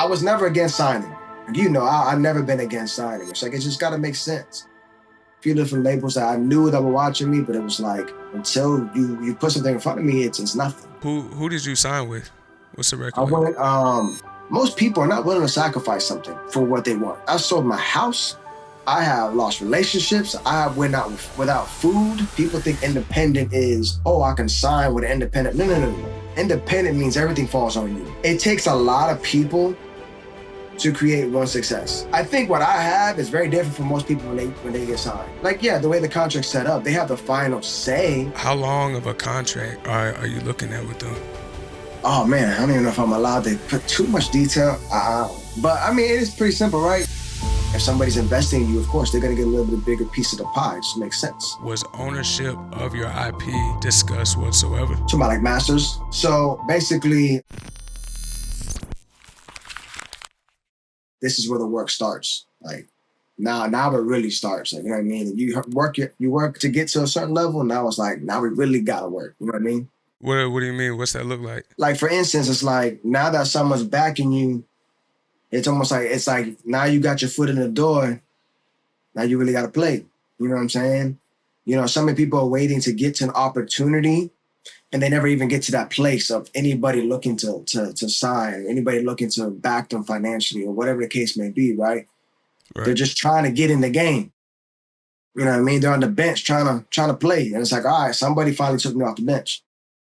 I was never against signing. You know, I've never been against signing. It's like, it just got to make sense. A few different labels that I knew that were watching me, but it was like, until you put something in front of me, it's nothing. Who did you sign with? What's the I record label? went, most people are not willing to sacrifice something for what they want. I sold my house. I have lost relationships. I went out without food. People think independent is, oh, I can sign with an independent. No. Independent means everything falls on you. It takes a lot of people to create one success. I think what I have is very different from most people when they get signed. Like, yeah, the way the contract's set up, they have the final say. How long of a contract are you looking at with them? Oh man, I don't even know if I'm allowed to put too much detail. But I mean, it is pretty simple, right? If somebody's investing in you, of course, they're gonna get a little bit bigger piece of the pie. It just makes sense. Was ownership of your IP discussed whatsoever? Talking about like masters. So basically, this is where the work starts. Like now it really starts. Like, you know what I mean? You work to get to a certain level. Now it's like, now we really gotta work. You know what I mean? What do you mean? What's that look like? Like, for instance, it's like, now that someone's backing you, it's almost like, it's like, now you got your foot in the door. Now you really got to play. You know what I'm saying? You know, so many people are waiting to get to an opportunity, and they never even get to that place of anybody looking to sign, anybody looking to back them financially, or whatever the case may be, right? They're just trying to get in the game. You know what I mean? They're on the bench trying to play. And it's like, all right, somebody finally took me off the bench.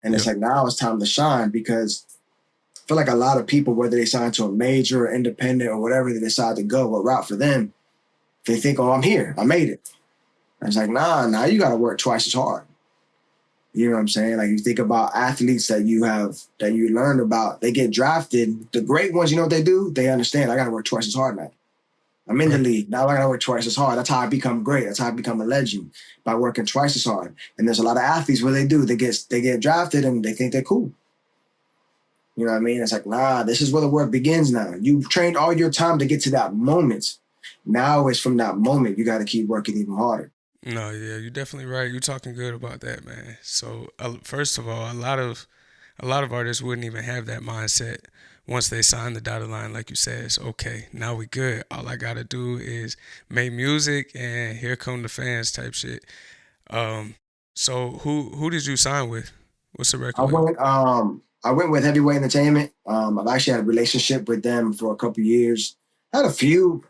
And it's like, now it's time to shine, because I feel like a lot of people, whether they sign to a major or independent or whatever they decide to go, what route for them, they think, oh, I'm here, I made it. And it's like, nah, you got to work twice as hard. You know what I'm saying? Like, you think about athletes that you learned about, they get drafted. The great ones, you know what they do? They understand, I got to work twice as hard now. I'm in the league. Now I got to work twice as hard. That's how I become great. That's how I become a legend, by working twice as hard. And there's a lot of athletes where they do. They get drafted and they think they're cool. You know what I mean? It's like, nah, this is where the work begins now. You trained all your time to get to that moment. Now it's from that moment, you got to keep working even harder. No, yeah, you're definitely right. You're talking good about that, man. So, first of all, a lot of artists wouldn't even have that mindset once they sign the dotted line, like you said. It's okay, now we good. All I gotta do is make music, and here come the fans, type shit. So who did you sign with? What's the I record label? went I went with Heavyweight Entertainment. I've actually had a relationship with them for a couple of years. I had a few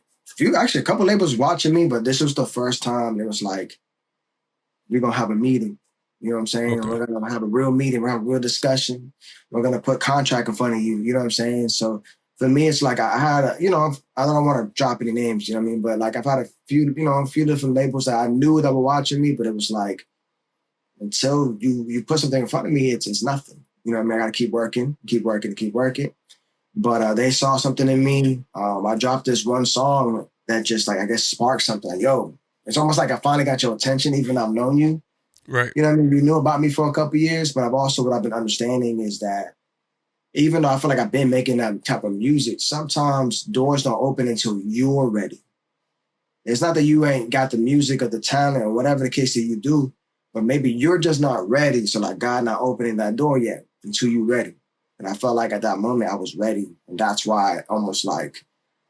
actually a couple of labels watching me, but this was the first time it was like, we're gonna have a meeting. You know what I'm saying? Okay. We're gonna have a real meeting, we're gonna have a real discussion. We're gonna put contract in front of you. You know what I'm saying? So for me, it's like, I had I don't want to drop any names, you know what I mean? But like, I've had a few different labels that I knew that were watching me, but it was like, until you put something in front of me, it's nothing. You know what I mean? I gotta keep working. But they saw something in me. I dropped this one song that just, like, I guess, sparked something. Like, yo, it's almost like I finally got your attention, even though I've known you. Right. You know what I mean? You knew about me for a couple of years, but what I've been understanding is that, even though I feel like I've been making that type of music, sometimes doors don't open until you're ready. It's not that you ain't got the music or the talent or whatever the case that you do, but maybe you're just not ready. So like, God not opening that door yet until you're ready. And I felt like at that moment I was ready. And that's why almost like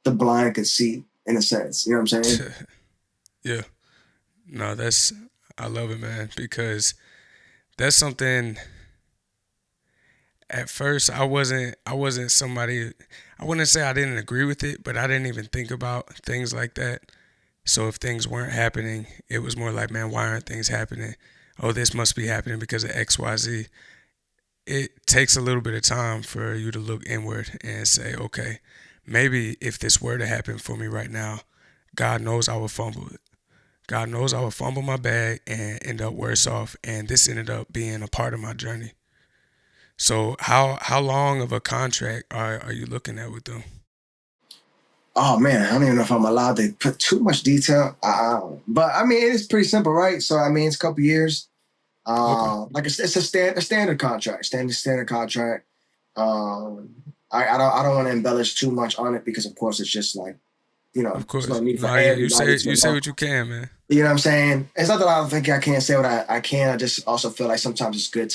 the blind could see, in a sense. You know what I'm saying? Yeah. No, I love it, man, because that's something. At first, I wasn't somebody. I wouldn't say I didn't agree with it, but I didn't even think about things like that. So if things weren't happening, it was more like, man, why aren't things happening? Oh, this must be happening because of XYZ. It takes a little bit of time for you to look inward and say, okay, maybe if this were to happen for me right now, God knows I would fumble it. God knows I would fumble my bag and end up worse off. And this ended up being a part of my journey. So how long of a contract are you looking at with them? Oh man, I don't even know if I'm allowed to put too much detail. But I mean, it's pretty simple, right? So I mean, it's a couple years. Okay. Like, it's a standard contract, standard contract. I don't want to embellish too much on it, because of course it's just like, Of there's no course. need for No, yeah, everybody to you say know. what you can, man. You know what I'm saying? It's not that I don't think I can't say what I can. I just also feel like sometimes it's good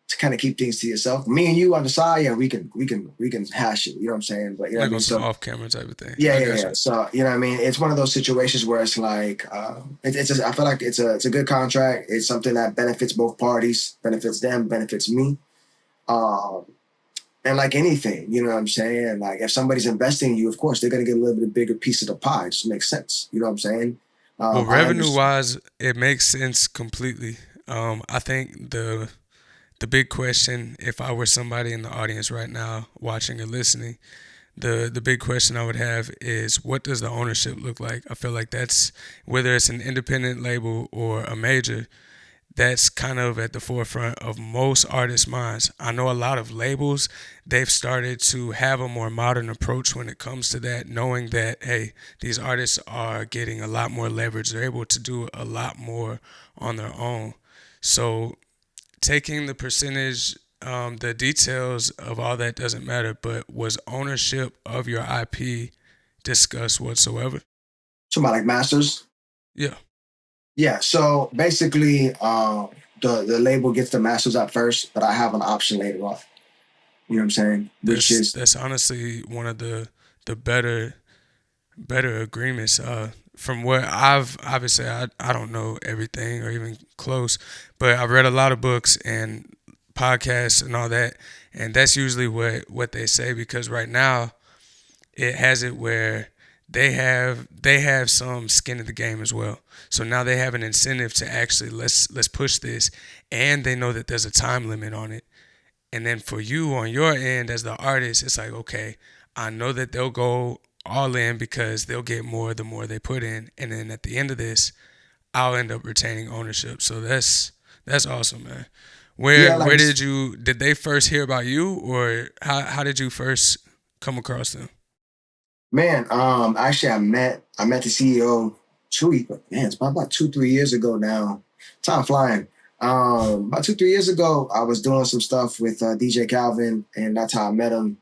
to kind of keep things to yourself. Me and you on the side, yeah, we can hash it. You know what I'm saying? But you know what I Like on mean. some So off camera type of thing. yeah, I yeah, got yeah. you. So you know what I mean. It's one of those situations where it's like it's just, I feel like it's a good contract. It's something that benefits both parties, benefits them, benefits me. Um, and like anything, you know what I'm saying? Like if somebody's investing in you, of course they're gonna get a little bit bigger piece of the pie. It just makes sense. You know what I'm saying? Well, I revenue understand. wise, it makes sense completely. I think the big question, if I were somebody in the audience right now watching or listening, the big question I would have is what does the ownership look like? I feel like that's whether it's an independent label or a major, that's kind of at the forefront of most artists' minds. I know a lot of labels, they've started to have a more modern approach when it comes to that, knowing that, hey, these artists are getting a lot more leverage. They're able to do a lot more on their own. So taking the percentage, the details of all that doesn't matter, but was ownership of your IP discussed whatsoever? Somebody like Masters. Yeah. Yeah. So basically, the label gets the masters at first, but I have an option later on. You know what I'm saying? Which That's is that's honestly one of the better agreements. From what I've obviously I don't know everything or even close, but I've read a lot of books and podcasts and all that, and that's usually what they say because right now it has it where they have some skin in the game as well. So now they have an incentive to actually let's push this, and they know that there's a time limit on it. And then for you on your end as the artist, it's like, okay, I know that they'll go all in because they'll get more the more they put in. And then at the end of this, I'll end up retaining ownership. So that's awesome, man. yeah, Where like did they first hear about you or how did you first come across them? man. Actually, I met the CEO man, it's about 2 3 years ago now. Time flying. About 2 3 years ago, I was doing some stuff with DJ Calvin, and that's how I met him.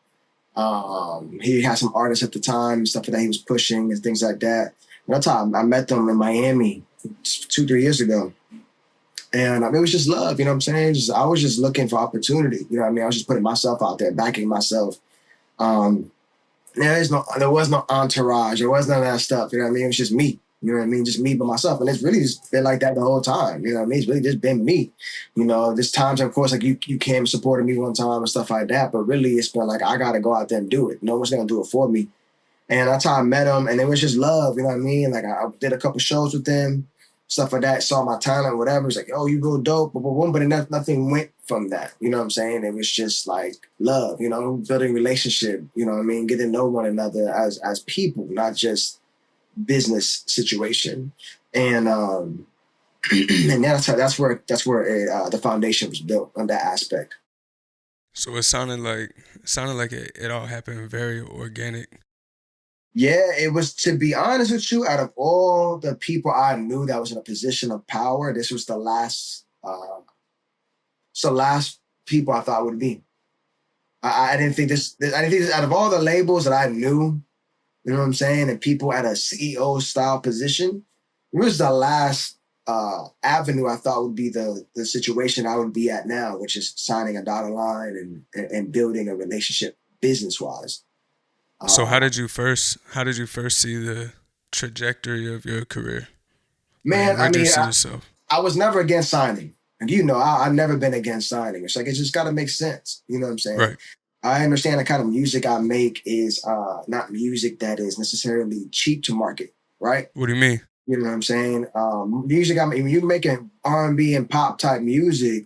He had some artists at the time, stuff that he was pushing and things like that. And that's how I met them in Miami 2 3 years ago. And it was just love, you know what I'm saying? I was just looking for opportunity, you know what I mean? I was just putting myself out there, backing myself. Um, there was no entourage, there was none of that stuff, you know what I mean? It was just me, you know what I mean? Just me by myself. And it's really just been like that the whole time, you know what I mean? It's really just been me. You know, there's times, of course, like you came and supported me one time and stuff like that, but really it's been like, I got to go out there and do it. No one's going to do it for me. And that's how I met him. And it was just love, you know what I mean? Like I did a couple shows with them, stuff like that, saw my talent, whatever. It's like, oh, you go dope, boom, boom, boom. But nothing went from that. You know what I'm saying? It was just like love, you know, building relationship, you know what I mean? Getting to know one another as people, not just business situation. And and that's where the foundation was built on that aspect. So it sounded like it all happened very organic. Yeah, it was, to be honest with you, out of all the people I knew that was in a position of power, this was the last it's the last people I thought would be. I didn't think I didn't think this, out of all the labels that I knew, you know what I'm saying, and people at a CEO style position, it was the last avenue I thought would be the situation I would be at now, which is signing a dotted line and building a relationship business wise. So Uh, how did you first see the trajectory of your career? Like man, where do you see yourself? I was never against signing. And you know, I've never been against signing. It's like, it's just got to make sense. You know what I'm saying? Right. I understand the kind of music I make is not music that is necessarily cheap to market, right? What do you mean? You know what I'm saying? Music, I mean, when you're making R&B and pop type music,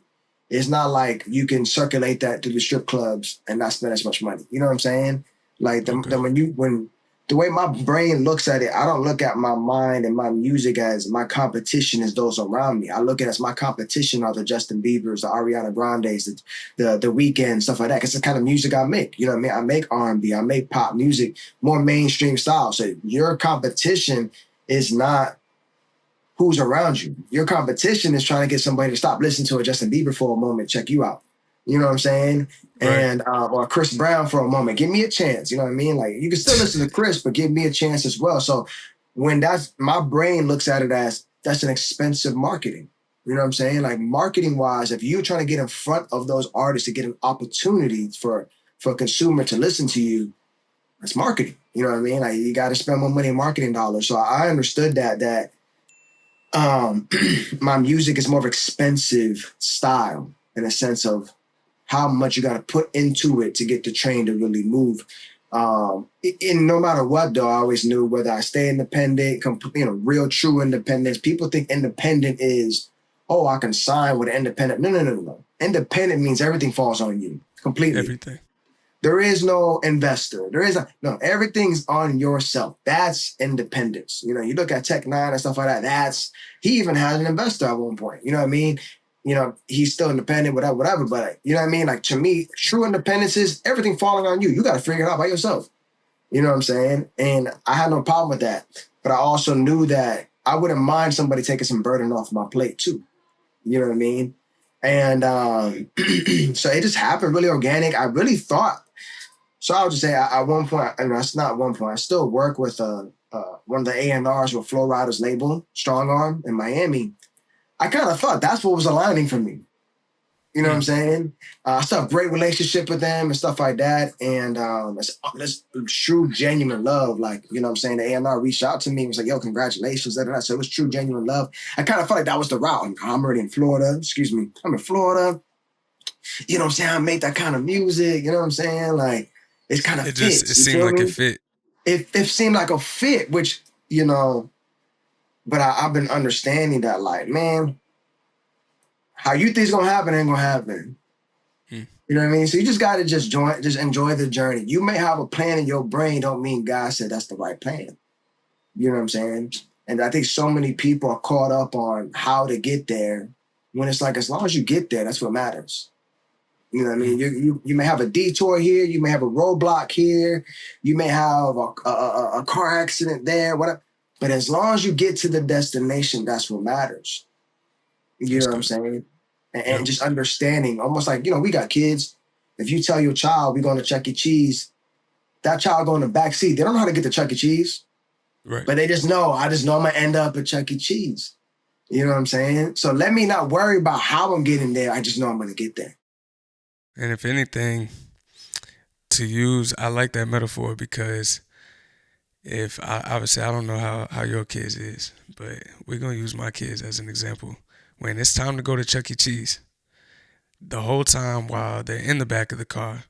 it's not like you can circulate that to the strip clubs and not spend as much money. You know what I'm saying? Like Okay. when the way my brain looks at it, I don't look at my mind and my music as my competition as those around me. I look at it as my competition are the Justin Biebers, the Ariana Grandes, the Weeknd, stuff like that. Because the kind of music I make. You know what I mean? I make R&B, I make pop music, more mainstream style. So your competition is not who's around you. Your competition is trying to get somebody to stop listening to a Justin Bieber for a moment, check you out. You know what I'm saying? Right. And or Chris Brown for a moment. Give me a chance. You know what I mean? Like you can still listen to Chris, but give me a chance as well. So when that's my brain looks at it as that's an expensive marketing. You know what I'm saying? Like marketing wise, if you're trying to get in front of those artists to get an opportunity for a consumer to listen to you, it's marketing. You know what I mean? Like you got to spend more money in marketing dollars. So I understood that my music is more of expensive style in a sense of how much you got to put into it to get the train to really move. And no matter what, though, I always knew whether I stay independent, real true independence. People think independent is, oh, I can sign with an independent. No, no, no, no, no. Independent means everything falls on you completely. Everything. There is no investor. No, everything's on yourself. That's independence. You look at Tech Nine and stuff like that. He even had an investor at one point. You know what I mean? He's still independent, whatever. But you know what I mean? Like to me, true independence is everything falling on you. You got to figure it out by yourself. You know what I'm saying? And I had no problem with that. But I also knew that I wouldn't mind somebody taking some burden off my plate too. You know what I mean? And so it just happened really organic. I really thought. So I would just say at one point, and that's not one point, I still work with one of the A&Rs with Flow Riders label, Strong Arm in Miami. I kind of thought that's what was aligning for me. You know what I'm saying? I still have a great relationship with them and stuff like that. And it's true, genuine love. Like, you know what I'm saying? The A&R reached out to me and was like, yo, congratulations. So it was true, genuine love. I kind of felt like that was the route. I'm already in Florida. Excuse me. I'm in Florida. You know what I'm saying? I made that kind of music. You know what I'm saying? Like, it's kind of It fits. it seemed like it fit. It seemed like a fit, which, but I've been understanding that, like, man, how you think it's gonna happen ain't gonna happen. You know what I mean? So you just gotta just enjoy the journey. You may have a plan in your brain, don't mean God said that's the right plan. You know what I'm saying? And I think so many people are caught up on how to get there when it's like as long as you get there, that's what matters. You know what I mean? You may have a detour here, you may have a roadblock here, you may have a car accident there, whatever. But as long as you get to the destination, that's what matters. You know what I'm saying? And just understanding, almost like, we got kids. If you tell your child we're going to Chuck E. Cheese, that child go in the back seat. They don't know how to get to Chuck E. Cheese. Right. But I just know I'm going to end up at Chuck E. Cheese. You know what I'm saying? So let me not worry about how I'm getting there. I just know I'm going to get there. And if anything, to use, I like that metaphor because obviously I don't know how your kids is, but we're going to use my kids as an example. When it's time to go to Chuck E. Cheese, the whole time while they're in the back of the car,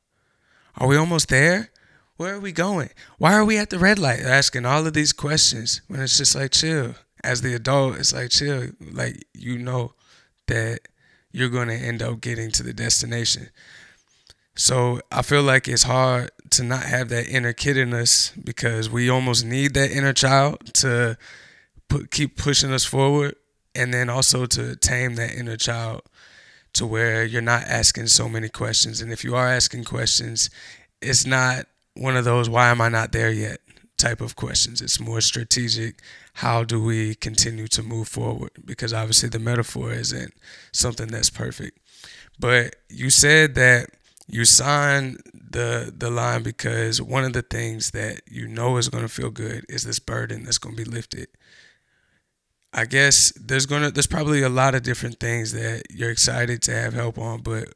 are we almost there? Where are we going? Why are we at the red light? They're asking all of these questions when it's just like, chill. As the adult, it's like, chill. Like, that you're going to end up getting to the destination. So I feel like it's hard to not have that inner kid in us because we almost need that inner child to keep pushing us forward, and then also to tame that inner child to where you're not asking so many questions. And if you are asking questions, it's not one of those why am I not there yet type of questions. It's more strategic. How do we continue to move forward? Because obviously the metaphor isn't something that's perfect. But you said that you signed the line because one of the things that is going to feel good is this burden that's going to be lifted. I guess there's probably a lot of different things that you're excited to have help on, but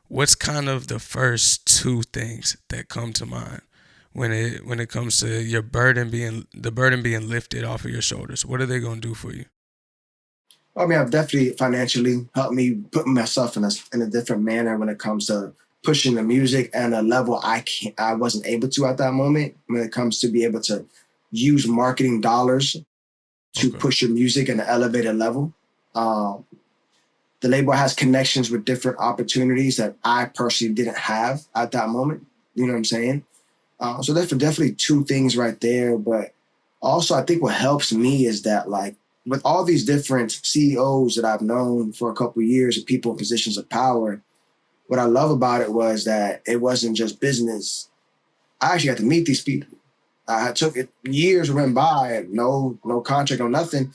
what's kind of the first two things that come to mind when it comes to the burden being lifted off of your shoulders? What are they going to do for you? I mean, I've definitely financially helped me put myself in a different manner when it comes to pushing the music at a level I wasn't able to at that moment. When it comes to be able to use marketing dollars to push your music at an elevated level. The label has connections with different opportunities that I personally didn't have at that moment. You know what I'm saying? So that's definitely two things right there. But also, I think what helps me is that, like, with all these different CEOs that I've known for a couple of years and people in positions of power, what I love about it was that it wasn't just business. I actually got to meet these people. I took it, years went by, no contract, no nothing.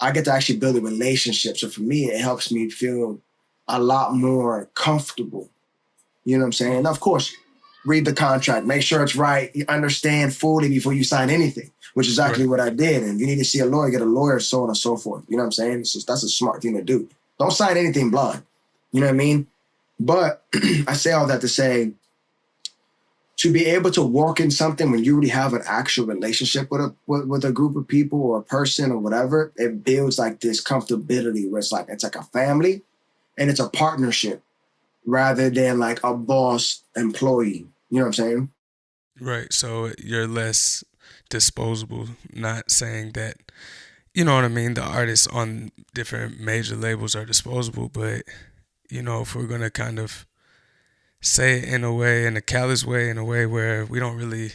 I get to actually build a relationship. So for me, it helps me feel a lot more comfortable. You know what I'm saying? And of course, read the contract, make sure it's right, you understand fully before you sign anything, which is exactly what I did. And if you need to see a lawyer, get a lawyer, so on and so forth. You know what I'm saying? That's a smart thing to do. Don't sign anything blind. You know what I mean? But I say all that to say, to be able to walk in something when you already have an actual relationship with a group of people or a person or whatever, it builds like this comfortability where it's like a family and it's a partnership rather than like a boss employee. You know what I'm saying? Right. So you're less disposable. Not saying that, you know what I mean, the artists on different major labels are disposable, but, if we're going to kind of say it in a way, in a callous way, in a way where we don't really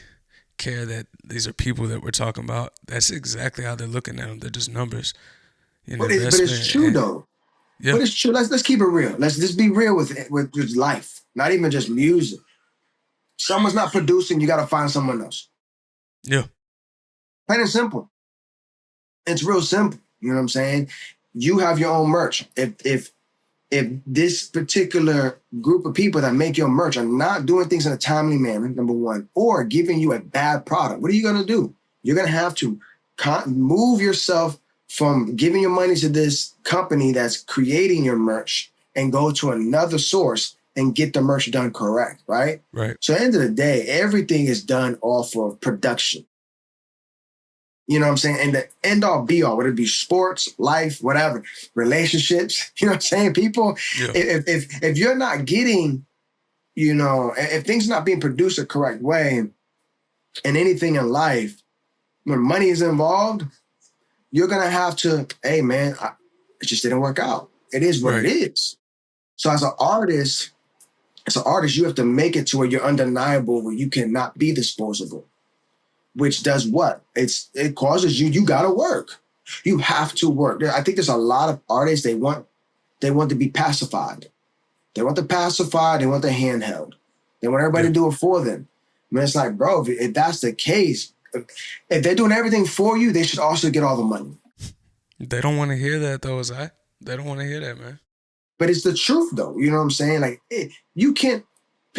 care that these are people that we're talking about, that's exactly how they're looking at them. They're just numbers, an But it's investment. true And though. yeah, But it's true. Let's keep it real. Let's just be real with just life, not even just music. Someone's not producing, you got to find someone else. yeah, Plain and simple. It's real simple. You know what I'm saying? You have your own merch. If this particular group of people that make your merch are not doing things in a timely manner, number one, or giving you a bad product, what are you gonna do? You're gonna have to move yourself from giving your money to this company that's creating your merch and go to another source and get the merch done correct, right? right. So at the end of the day, everything is done off of production. You know what I'm saying? And the end all be all, whether it be sports, life, whatever, relationships, you know what I'm saying? People, Yeah, if you're not getting, if things are not being produced the correct way and anything in life, when money is involved, you're gonna have to, hey man, it just didn't work out. It is what it right. is. So as an artist, you have to make it to where you're undeniable, where you cannot be disposable. Which does what? It causes you gotta work. You have to work. I think there's a lot of artists they want to be pacified. They want the pacified, they want the handheld. They want everybody Yeah. to do it for them. I mean, it's like, bro, if that's the case, if they're doing everything for you, they should also get all the money. They don't want to hear that though, Azai. They don't want to hear that, man. But it's the truth though. You know what I'm saying? Like you can't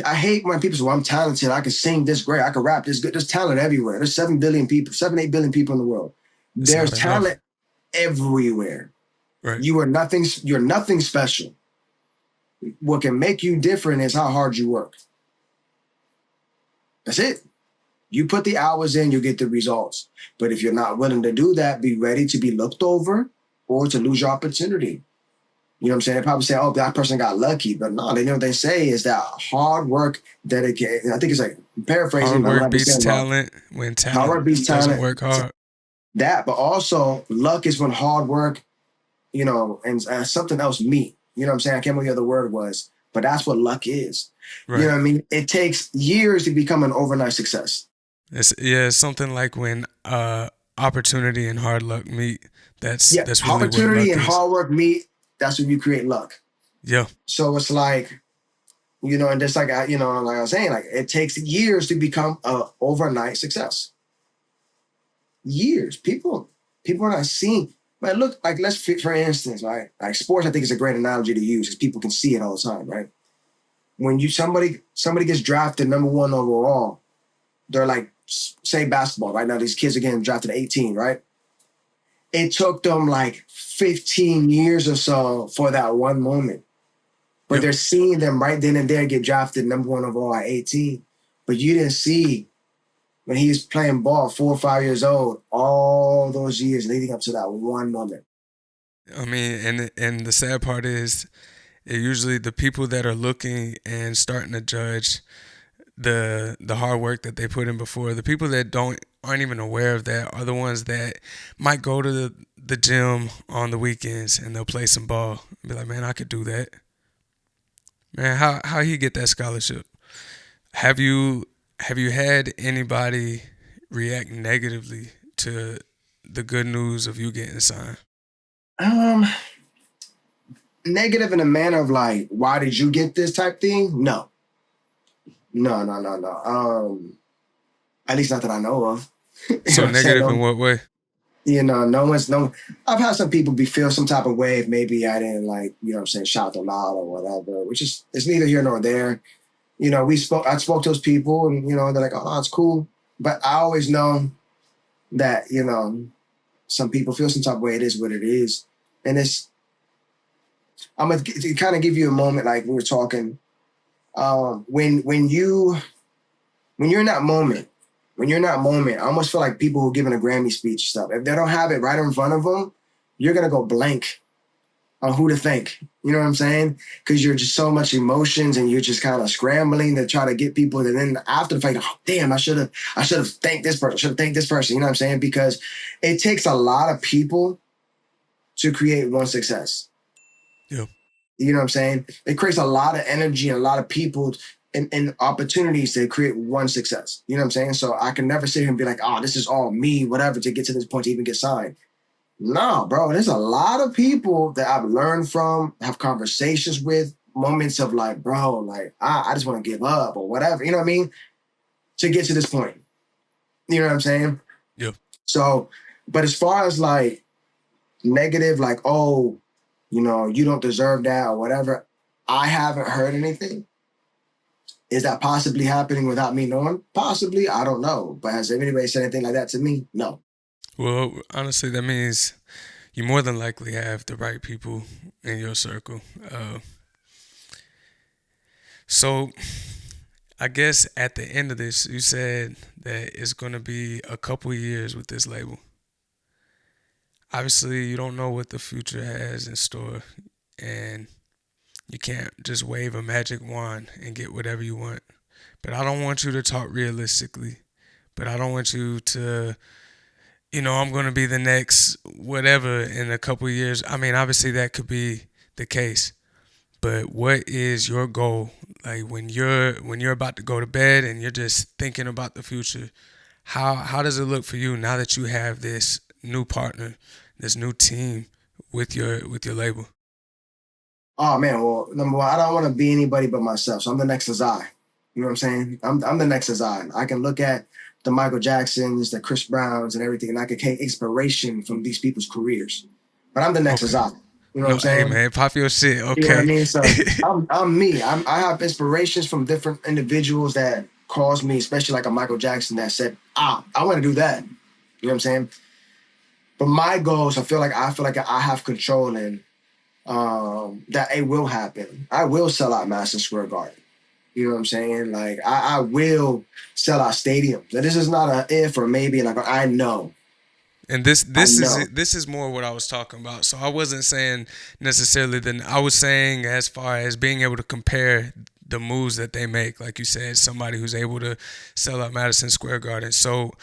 I hate when people say, well, I'm talented. I can sing this great. I can rap this good. There's talent everywhere. There's 7 billion people, 7, 8 billion people in the world. It's There's not enough. talent everywhere. Right. You're nothing special. What can make you different is how hard you work. That's it. You put the hours in, you get the results. But if you're not willing to do that, be ready to be looked over or to lose your opportunity. You know what I'm saying? They probably say, oh, that person got lucky. But no, they know what they say is that hard work, dedication. I think it's like paraphrasing, Hard but I'm work not beats saying wrong. talent when Hard talent work beats doesn't talent. work hard. That, but also luck is when hard work, and something else meet. You know what I'm saying? I can't remember what the other word was, but that's what luck is. You know Right. what I mean? It takes years to become an overnight success. It's something like when opportunity and hard luck meet. That's Yeah, that's really what opportunity luck and is. hard work meet. That's when you create luck. Yeah. So it's like, and just like like I was saying, like it takes years to become a overnight success. Years. People are not seeing. But look, like for instance, right? Like sports, I think is a great analogy to use because people can see it all the time, right? When somebody gets drafted number one overall, they're like, say basketball, right now these kids are getting drafted at 18, right? It took them like 15 years or so for that one moment. But Yep. they're seeing them right then and there get drafted number one overall at 18. But you didn't see when he was playing ball 4 or 5 years old, all those years leading up to that one moment. I mean, and the sad part is, usually the people that are looking and starting to judge the hard work that they put in before, the people that aren't even aware of that are the ones that might go to the gym on the weekends and they'll play some ball and be like, man, I could do that. Man, how he get that scholarship? Have you have you had anybody react negatively to the good news of you getting signed? Um, Negative in a manner of like, why did you get this type thing? No. No, no, no, no. At least not that I know of. You know So what I'm saying? negative in No, what way? no one's no. I've had some people feel some type of way if maybe I didn't like, what I'm saying, shout them out or whatever, which is it's neither here nor there. I spoke to those people and they're like, oh, it's cool. But I always know that, some people feel some type of way. It is what it is. And I'm gonna kind of give you a moment, like we were talking. When you're in that moment, I almost feel like people who are giving a Grammy speech stuff. If they don't have it right in front of them, you're gonna go blank on who to thank. You know what I'm saying? Because you're just so much emotions and you're just kind of scrambling to try to get people. And then after the fact, oh damn, I should have thanked this person. Should have thanked this person. You know what I'm saying? Because it takes a lot of people to create one success. Yeah. You know what I'm saying? It creates a lot of energy and a lot of people and opportunities to create one success. You know what I'm saying? So I can never sit here and be like, oh, this is all me, whatever, to get to this point to even get signed. No, bro, there's a lot of people that I've learned from, have conversations with, moments of like, bro, like, I just want to give up or whatever. You know what I mean? To get to this point. You know what I'm saying? Yeah. So, but as far as like negative, like, oh, you know, you don't deserve that or whatever, I haven't heard anything. Is that possibly happening without me knowing? Possibly. I don't know. But has anybody said anything like that to me? No. Well, honestly, that means you more than likely have the right people in your circle. So I guess at the end of this, you said that it's going to be a couple years with this label. Obviously, you don't know what the future has in store, and you can't just wave a magic wand and get whatever you want. But I don't want you to talk realistically. But I don't want you to, I'm going to be the next whatever in a couple years. I mean, obviously that could be the case. But what is your goal? Like when you're about to go to bed and you're just thinking about the future, how does it look for you now that you have this new partner, this new team with your label? Oh man, well, number one, I don't want to be anybody but myself. So I'm the next Azai. You know what I'm saying? I'm the next Azai. I can look at the Michael Jacksons, the Chris Browns, and everything, and I can take inspiration from these people's careers. But I'm the next Okay. Azai. You know what No, I'm hey saying? man, pop your shit. You know what I Okay. mean? So I'm me. I have inspirations from different individuals that caused me, especially like a Michael Jackson that said, I want to do that. You know what I'm saying? But my goals, I feel like I have control in that it will happen. I will sell out Madison Square Garden. You know what I'm saying? Like I will sell out stadiums. And this is not a if or maybe. Like I know, And this I this is know. this is more what I was talking about. So I wasn't saying necessarily then I was saying as far as being able to compare the moves that they make, like you said, somebody who's able to sell out Madison Square Garden. So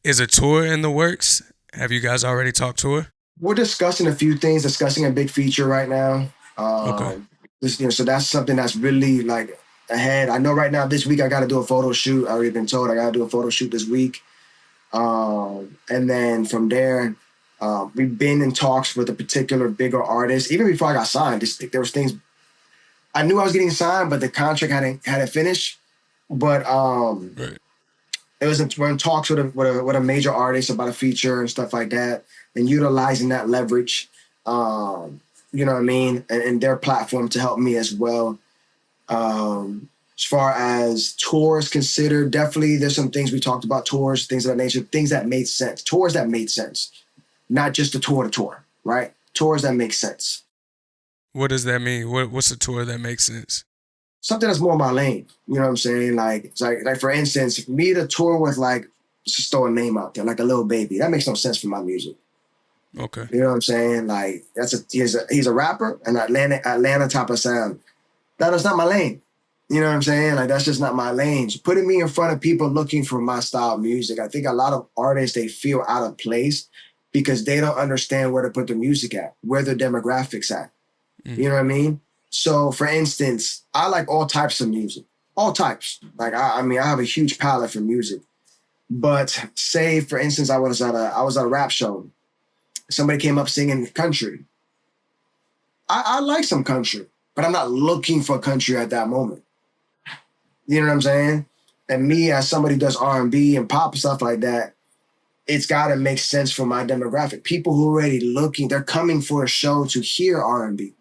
is a tour in the works? Have you guys already talked tour? We're discussing a few things. Discussing a big feature right now. Okay. So that's something that's really like ahead. I know right now this week I got to do a photo shoot. I already been told I got to do a photo shoot this week. And then from there, we've been in talks with a particular bigger artist. Even before I got signed, there was things I knew I was getting signed, but the contract hadn't finished. But Right. we're in talks with a major artist about a feature and stuff like that, and utilizing that leverage. You know what I mean, and their platform to help me as well. As far as tours considered, definitely there's some things we talked about tours, things of that nature, things that made sense, tours that made sense, not just a tour to tour, right? Tours that make sense. What does that mean? What's a tour that makes sense? Something that's more my lane. You know what I'm saying? Like, it's like for instance, me to tour with like just throw a name out there, like a little baby. That makes no sense for my music. Okay. You know what I'm saying? Like he's a rapper and Atlanta type of sound. That is not my lane. You know what I'm saying? Like that's just not my lane. So putting me in front of people looking for my style of music, I think a lot of artists they feel out of place because they don't understand where to put their music at, where their demographics at. Mm. You know what I mean? So for instance, I like all types of music. All types. Like I mean, I have a huge palette for music. But say for instance, I was at a rap show. Somebody came up singing country. I like some country, but I'm not looking for country at that moment. You know what I'm saying? And me as somebody who does R&B and pop and stuff like that, it's got to make sense for my demographic. People who are already looking, they're coming for a show to hear R&B.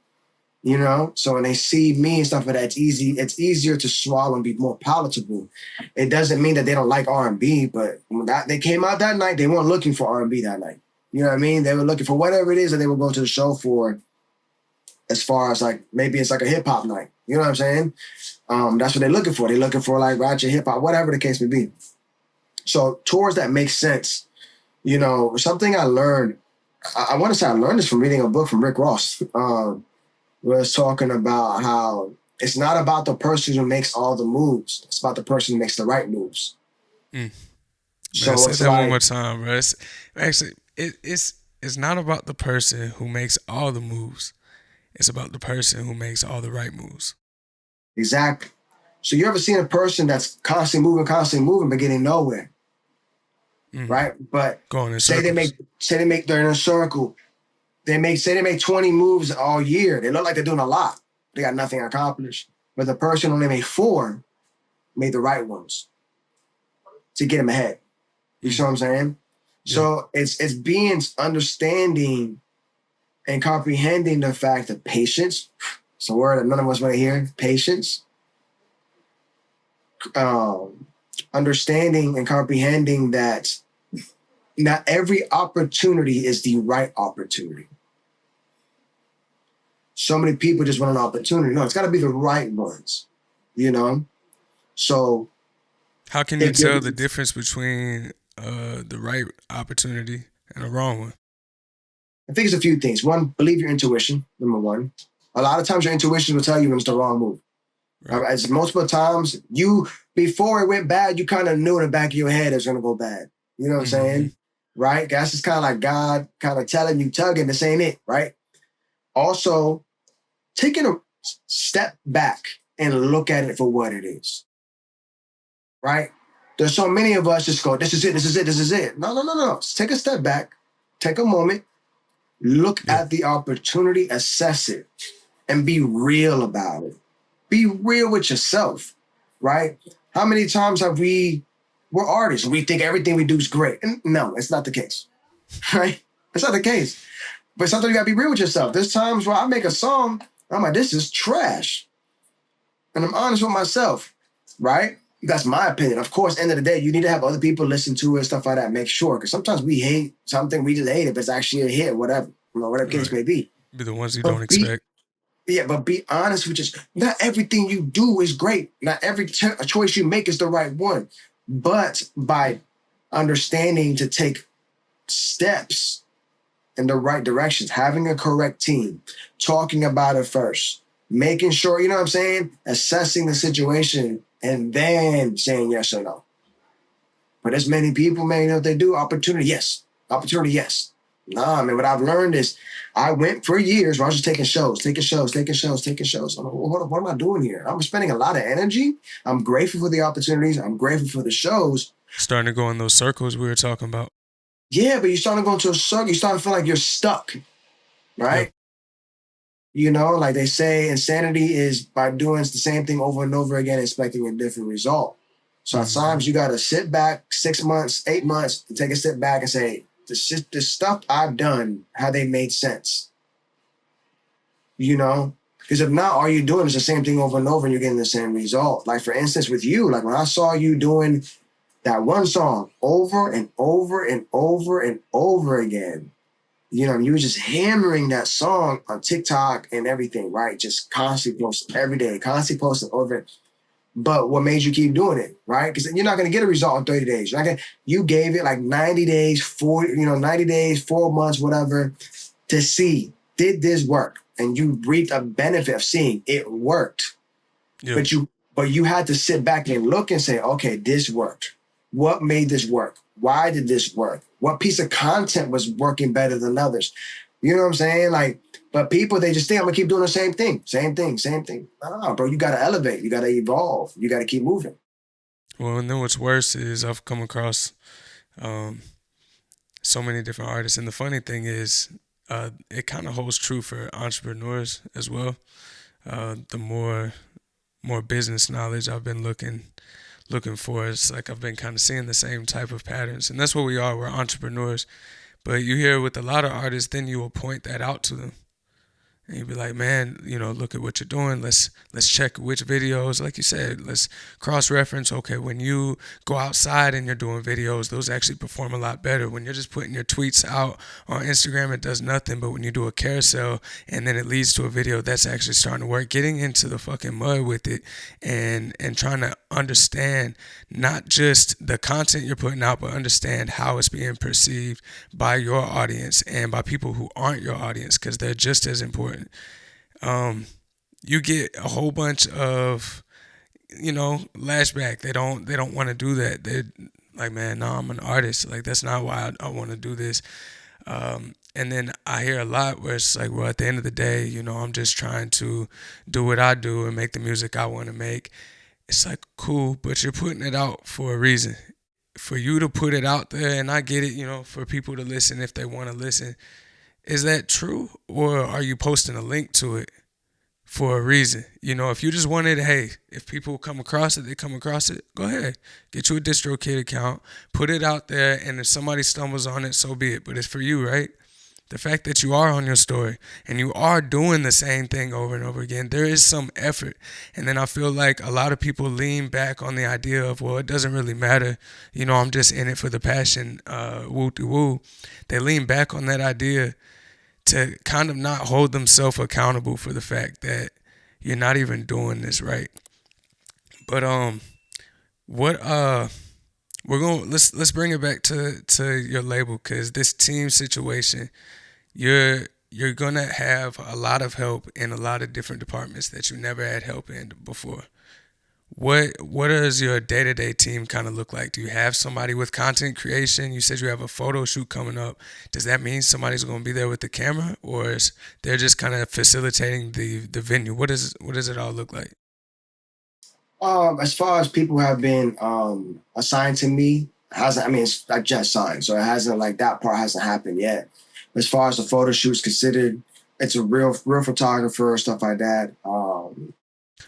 You know, so when they see me and stuff like that, it's easy. It's easier to swallow and be more palatable. It doesn't mean that they don't like R&B, but when they came out that night, they weren't looking for R&B that night. You know what I mean? They were looking for whatever it is that they would go to the show for, as far as like maybe it's like a hip hop night. You know what I'm saying? That's what they're looking for. They're looking for like ratchet hip hop, whatever the case may be. So tours that make sense, something I learned. I want to say I learned this from reading a book from Rick Ross. Was talking about how it's not about the person who makes all the moves. It's about the person who makes the right moves. Mm. Man, So say it's that one like more time, bro. It's not about the person who makes all the moves. It's about the person who makes all the right moves. exactly. So you ever seen a person that's constantly moving, but getting nowhere, Mm. right? But Going in say they circles. make they're in a circle. They make 20 moves all year. They look like they're doing a lot. They got nothing accomplished. But the person only made 4, made the right ones to get them ahead. You see Mm. what I'm saying? Yeah. So it's being understanding and comprehending the fact that patience, it's a word that none of us want to hear, patience, um, understanding and comprehending that not every opportunity is the right opportunity. So many people just want an opportunity. No, it's got to be the right ones, you know? So How can you if you're, tell the difference between the right opportunity and a wrong one? I think it's a few things. One, believe your intuition, number one. A lot of times your intuition will tell you when it's the wrong move. Right. As multiple times, before it went bad, you kind of knew in the back of your head it's gonna go bad. You know what I'm Mm-hmm. saying? Right? That's just kind of like God kind of telling you, tugging, this ain't it, right? Also, taking a step back and look at it for what it is. Right? There's so many of us just go, this is it, this is it, this is it. No, no, no, no. Just take a step back, take a moment, look Yeah. at the opportunity, assess it, and be real about it. Be real with yourself, right? How many times we're artists, we think everything we do is great. And no, it's not the case, right? It's not the case. But sometimes you gotta be real with yourself. There's times where I make a song, I'm like, this is trash. And I'm honest with myself, right? That's my opinion. Of course, end of the day, you need to have other people listen to it, stuff like that. Make sure, because sometimes we hate something, we just hate it, but it's actually a hit, whatever, whatever case Right. may be. Be the ones you don't But be expect. Yeah, but be honest with yourself. Not everything you do is great. Not every choice you make is the right one. But by understanding to take steps in the right directions, having a correct team, talking about it first, making sure, you know what I'm saying? Assessing the situation and then saying yes or no. But as many people, man, you know what they do? Opportunity, yes. Opportunity, yes. Nah, man, what I've learned is I went for years where I was just taking shows, taking shows, taking shows, taking shows. I'm like, well, what am I doing here? I'm spending a lot of energy. I'm grateful for the opportunities. I'm grateful for the shows. Starting to go in those circles we were talking about. Yeah, but you're starting to go into a circle. You start to feel like you're stuck, Yeah. right? Like they say, insanity is by doing the same thing over and over again, expecting a different result. So at Mm-hmm. times you got to sit back 6 months, 8 months, and take a step back and say, the stuff I've done, how they made sense, you know? Because if not, all you're doing is the same thing over and over and you're getting the same result. Like for instance, with you, like when I saw you doing that one song over and over and over and over again, you were just hammering that song on TikTok and everything, right? Just constantly posting every day, constantly posting over it. But what made you keep doing it, right? Because you're not going to get a result in 30 days. You gave it like 90 days, 90 days, 4 months, whatever, to see, did this work? And you reaped a benefit of seeing it worked. Yeah. But you had to sit back and look and say, okay, this worked. What made this work? Why did this work? What piece of content was working better than others? You know what I'm saying? Like, but people, they just think I'm gonna keep doing the same thing, same thing, same thing. Nah, bro, you gotta elevate, you gotta evolve, you gotta keep moving. Well, and then what's worse is I've come across um, so many different artists, and the funny thing is, it kind of holds true for entrepreneurs as well. The more business knowledge I've been looking for, it's like I've been kind of seeing the same type of patterns, and that's what we are. We're entrepreneurs, but you hear with a lot of artists, then you will point that out to them, and you'd be like, man, look at what you're doing. Let's check which videos, like you said, let's cross reference. Okay, when you go outside and you're doing videos, those actually perform a lot better. When you're just putting your tweets out on Instagram, it does nothing. But when you do a carousel and then it leads to a video, that's actually starting to work. Getting into the fucking mud with it, and trying to understand not just the content you're putting out, but understand how it's being perceived by your audience and by people who aren't your audience, because they're just as important. Um, you get a whole bunch of lashback. They don't want to do that. They're like, man, no, I'm an artist. Like, that's not why I want to do this. And then I hear a lot where it's like, well, at the end of the day, I'm just trying to do what I do and make the music I want to make. It's like, cool, but you're putting it out for a reason. For you to put it out there, and I get it, for people to listen if they want to listen. Is that true? Or are you posting a link to it for a reason? If you just wanted, hey, if people come across it, they come across it, go ahead. Get you a DistroKid account, put it out there, and if somebody stumbles on it, so be it. But it's for you, right? The fact that you are on your story and you are doing the same thing over and over again, there is some effort. And then I feel like a lot of people lean back on the idea of, well, it doesn't really matter. I'm just in it for the passion, woo-de-woo. They lean back on that idea to kind of not hold themselves accountable for the fact that you're not even doing this right. But what we're going let's bring it back to your label, because this team situation, you're gonna have a lot of help in a lot of different departments that you never had help in before. What does your day-to-day team kind of look like? Do you have somebody with content creation? You said you have a photo shoot coming up. Does that mean somebody's going to be there with the camera, or is they're just kind of facilitating the venue? What does it all look like? As far as people have been assigned to me, hasn't. I mean, I just signed, so it hasn't, like, that part hasn't happened yet. As far as the photo shoots considered, it's a real photographer, stuff like that.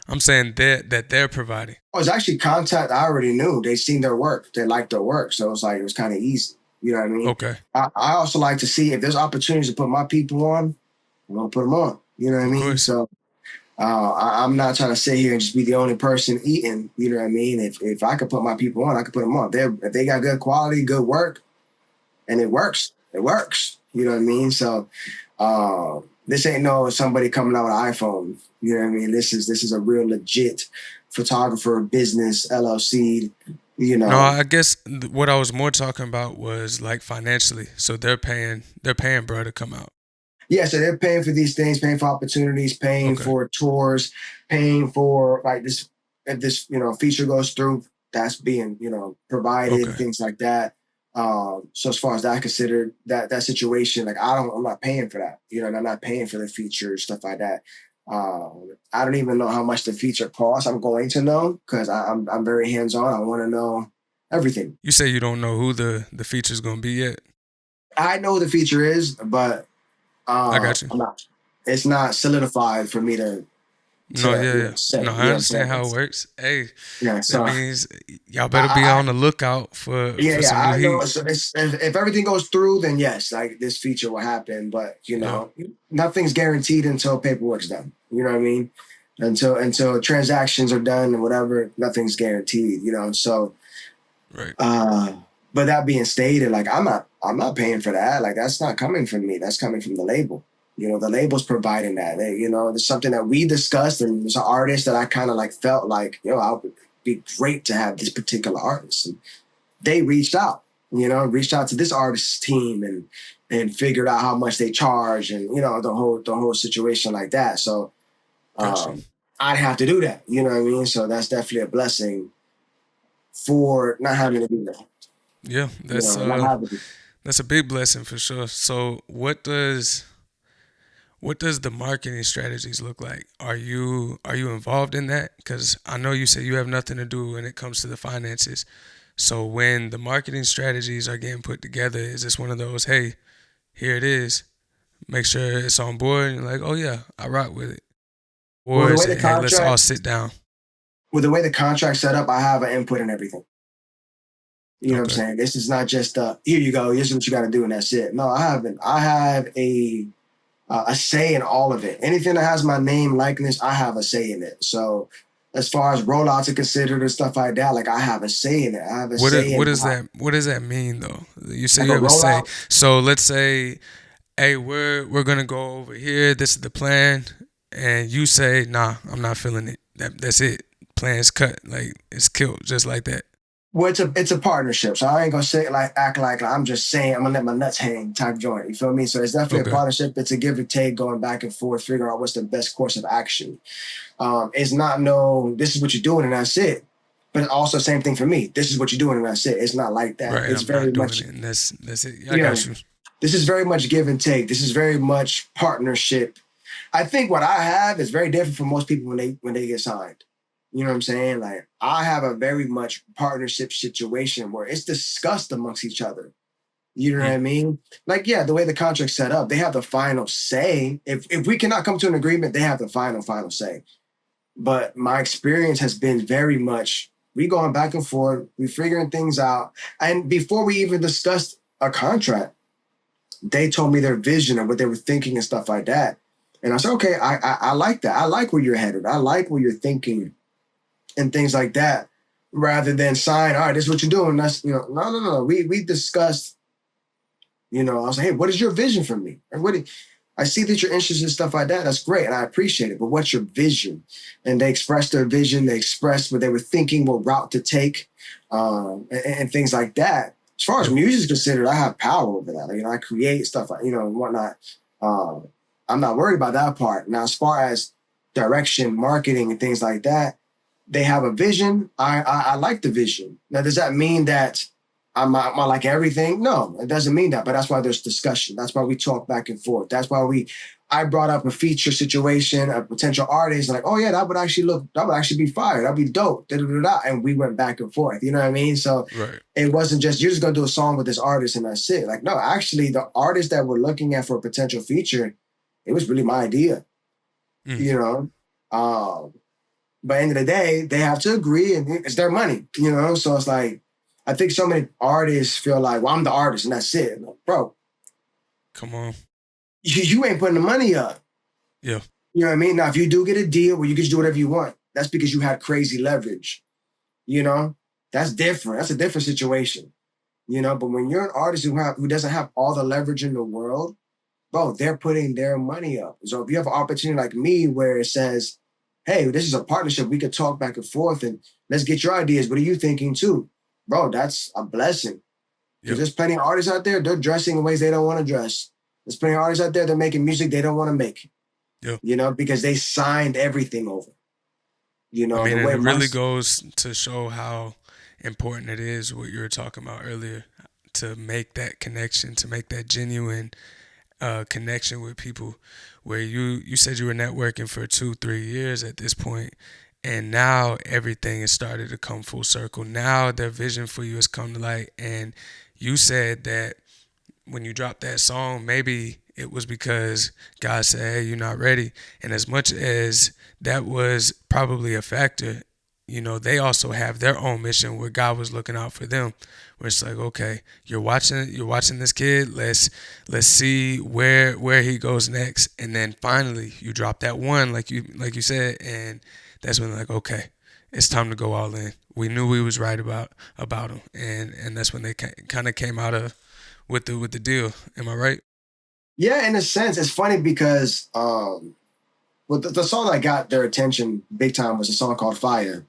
I'm saying that they're providing. Oh, it's actually contact I already knew. They seen their work. They liked their work. So it was kind of easy. You know what I mean? Okay, I also like to see if there's opportunities to put my people on, I'm going to put them on. You know what I of mean? course. So I'm not trying to sit here and just be the only person eating. You know what I mean? If I could put my people on, I could put them on. If they got good quality, good work, and it works, it works. You know what I mean? So this ain't no somebody coming out with an iPhone. You know what I mean? This is a real legit photographer business LLC. You No, know, I guess what I was more talking about was like financially. So they're paying bro to come out. yeah. So they're paying for these things, paying for opportunities, paying Okay, for tours, paying for, like, this. If this feature goes through, that's being provided, okay, things like that. So as far as that considered, that situation, like, I'm not paying for that. I'm not paying for the feature, stuff like that. I don't even know how much the feature costs. I'm going to know because I'm very hands on. I want to know everything. you say you don't know who the feature's gonna be yet. I know the feature is, but I got you. I'm not. It's not solidified for me to No, yeah, yeah. say. No, You I know what I'm understand saying? how it works. Hey, Yeah. that So means y'all better be I on the lookout for yeah, yeah, some new I know. heat. So if everything goes through, then yes, like, this feature will happen. But Yeah, nothing's guaranteed until paperwork's done. You know what I mean? Until transactions are done and whatever, nothing's guaranteed. So right. uh, but that being stated, like, I'm not paying for that. Like, that's not coming from me. That's coming from the label. The label's providing that. There's something that we discussed, and there's an artist that I kind of like felt like, I would be great to have this particular artist. And they reached out to this artist's team and figured out how much they charge, and the whole situation like that. So Gotcha. I'd have to do that. You know what I mean? So that's definitely a blessing for not having to do that. Yeah, Not having to. that's a big blessing for sure. So what does the marketing strategies look like? Are you involved in that? Because I know you say you have nothing to do when it comes to the finances. So when the marketing strategies are getting put together, is this one of those, hey, here it is, make sure it's on board, and you're like, oh yeah, I rock with it? Well, Or is it, hey, let's all sit down? the way the contract's set up, I have an input in everything. You know what I'm Okay, saying? This is not just here you go. Here's what you got to do, and that's it. No, I haven't. I have a say in all of it. Anything that has my name, likeness, I have a say in it. So as far as rollouts are considered and stuff like that, like I have a say in it. I have a say in how, What does that mean though? You say like you a have a say. rollout. So let's say, hey, we're gonna go over here. This is the plan, and you say, nah, I'm not feeling it. That's it. Plan's cut. Like it's killed, just like that. Well, it's a partnership, so I ain't gonna say like act like I'm just saying I'm gonna let my nuts hang type joint. You feel me? So it's definitely a Okay. partnership. It's a give and take, going back and forth, figuring out what's the best course of action. It's not no, this is what you're doing and that's it. But also same thing for me. This is what you're doing and that's it. It's not like that. Right. It's I'm very not doing much, it, and that's it. Yeah, I you got know, you. this is very much give and take. This is very much partnership. I think what I have is very different from most people when they get signed. You know what I'm saying? Like I have a very much partnership situation where it's discussed amongst each other. You know what Mm. I mean? Like, yeah, the way the contract's set up, they have the final say. If we cannot come to an agreement, they have the final say. But my experience has been very much we going back and forth, we figuring things out. And before we even discussed a contract, they told me their vision and what they were thinking and stuff like that. And I said, okay, I like that. I like where you're headed. I like where you're thinking and things like that. Rather than sign, all right, this is what you're doing. That's no. We discussed, I was like, hey, what is your vision for me? And I see that you're interested in stuff like that. That's great, and I appreciate it. But what's your vision? And they expressed their vision. They expressed what they were thinking, what route to take, and things like that. As far as Yep. music is considered, I have power over that. I create stuff, and whatnot. Um, I'm not worried about that part. Now, as far as direction, marketing, and things like that, they have a vision. I like the vision. Now, does that mean that I like everything? No, it doesn't mean that. But that's why there's discussion. That's why we talk back and forth. That's why I brought up a feature situation, a potential artist, like, oh yeah, that would actually be fire. That'd be dope. Da, da, da, da. And we went back and forth. You know what I mean? So Right. it wasn't just you're just gonna do a song with this artist and that's it. Like, no, actually, the artist that we're looking at for a potential feature, it was really my idea. Mm. You know, um, but end of the day, they have to agree, and it's their money. So it's like I think so many artists feel like, well, I'm the artist and that's it. Like, bro, Come on. you ain't putting the money up. Yeah. You know what I mean? Now, if you do get a deal where you can just do whatever you want, that's because you had crazy leverage. You know, that's different. That's a different situation. But when you're an artist who doesn't have all the leverage in the world, bro, they're putting their money up. So if you have an opportunity like me where it says, hey, this is a partnership, we could talk back and forth and let's get your ideas. What are you thinking too? Bro, that's a blessing. Because Yep. there's plenty of artists out there, they're dressing in ways they don't want to dress. There's plenty of artists out there, they're making music they don't want to make, Yep. because they signed everything over. I The mean, and way it my really goes to show how important it is what you were talking about earlier to make that connection, to make that genuine connection with people. Where you said you were networking for 2 3 years at this point, and now everything has started to come full circle. Now their vision for you has come to light, and you said that when you dropped that song, maybe it was because God said, hey, you're not ready. And as much as that was probably a factor, they also have their own mission where God was looking out for them. Where it's like, okay, you're watching this kid. Let's see where he goes next. And then finally you drop that one, like you said, and that's when like, okay, it's time to go all in. We knew we was right about him, and that's when they kind of came out of with the deal. Am I right? Yeah, in a sense, it's funny because well, the song that got their attention big time was a song called Fire.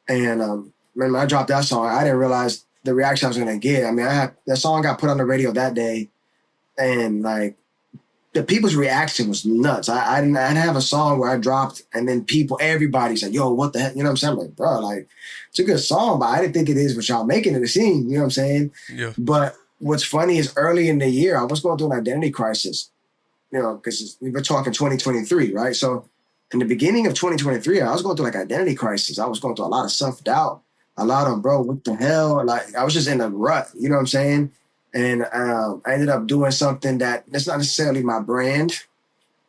And when I dropped that song, I didn't realize the reaction I was gonna get. I mean, that song got put on the radio that day, and like the people's reaction was nuts. I didn't have a song where I dropped and then everybody's like, "Yo, what the heck?" You know what I'm saying? I'm like, bro, like it's a good song, but I didn't think it is what y'all making it a scene. You know what I'm saying? Yeah. But what's funny is early in the year, I was going through an identity crisis. Because we were talking 2023, right? So in the beginning of 2023, I was going through like identity crisis. I was going through a lot of self doubt, a lot of bro, what the hell? Like I was just in a rut. You know what I'm saying? And I ended up doing something that's not necessarily my brand.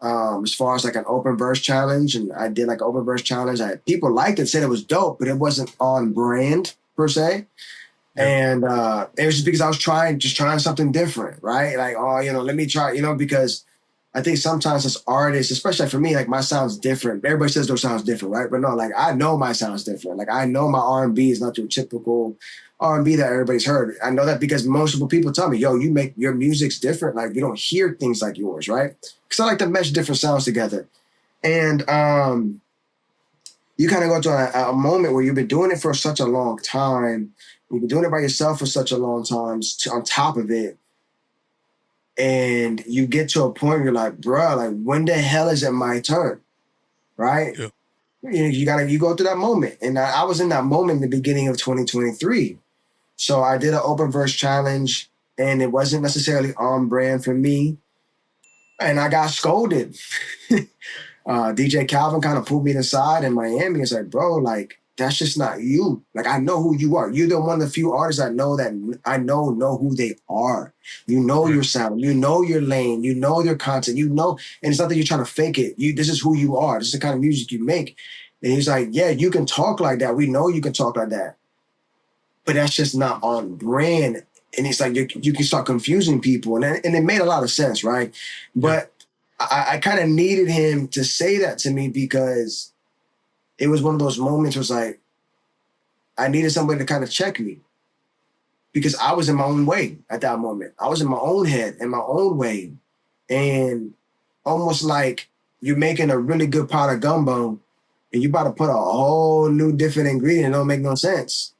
As far as like an open verse challenge, and I did like an open verse challenge. People liked it, said it was dope, but it wasn't on brand per se. Yeah. And it was just because I was trying something different, right? Like, oh, let me try, because I think sometimes as artists, especially for me, like my sound's different. Everybody says their sound's different, right? But no, like I know my sound's different. Like I know my R&B is not your typical R&B that everybody's heard. I know that because multiple people tell me, yo, you make your music's different. Like you don't hear things like yours, right? Because I like to mesh different sounds together. And you kind of go to a moment where you've been doing it for such a long time. You've been doing it by yourself for such a long time. On top of it, and you get to a point where you're like, bro, like when the hell is it my turn, right? Yeah. You go through that moment, and I was in that moment in the beginning of 2023. So I did an open verse challenge, and it wasn't necessarily on brand for me, and I got scolded. DJ Calvin kind of pulled me aside in Miami. It's like, bro, like that's just not you. Like I know who you are. You're the one of the few artists I know who they are. You know Right. your sound. You know your lane. You know your content. You know, and it's not that you're trying to fake it. This is who you are. This is the kind of music you make. And he's like, yeah, you can talk like that. We know you can talk like that, but that's just not on brand. And it's like you can start confusing people, and it made a lot of sense, right? Yeah. But I kind of needed him to say that to me because it was one of those moments where it's like I needed somebody to kind of check me because I was in my own way at that moment. I was in my own head, in my own way, and almost like you're making a really good pot of gumbo and you about to put a whole new different ingredient. It don't make no sense,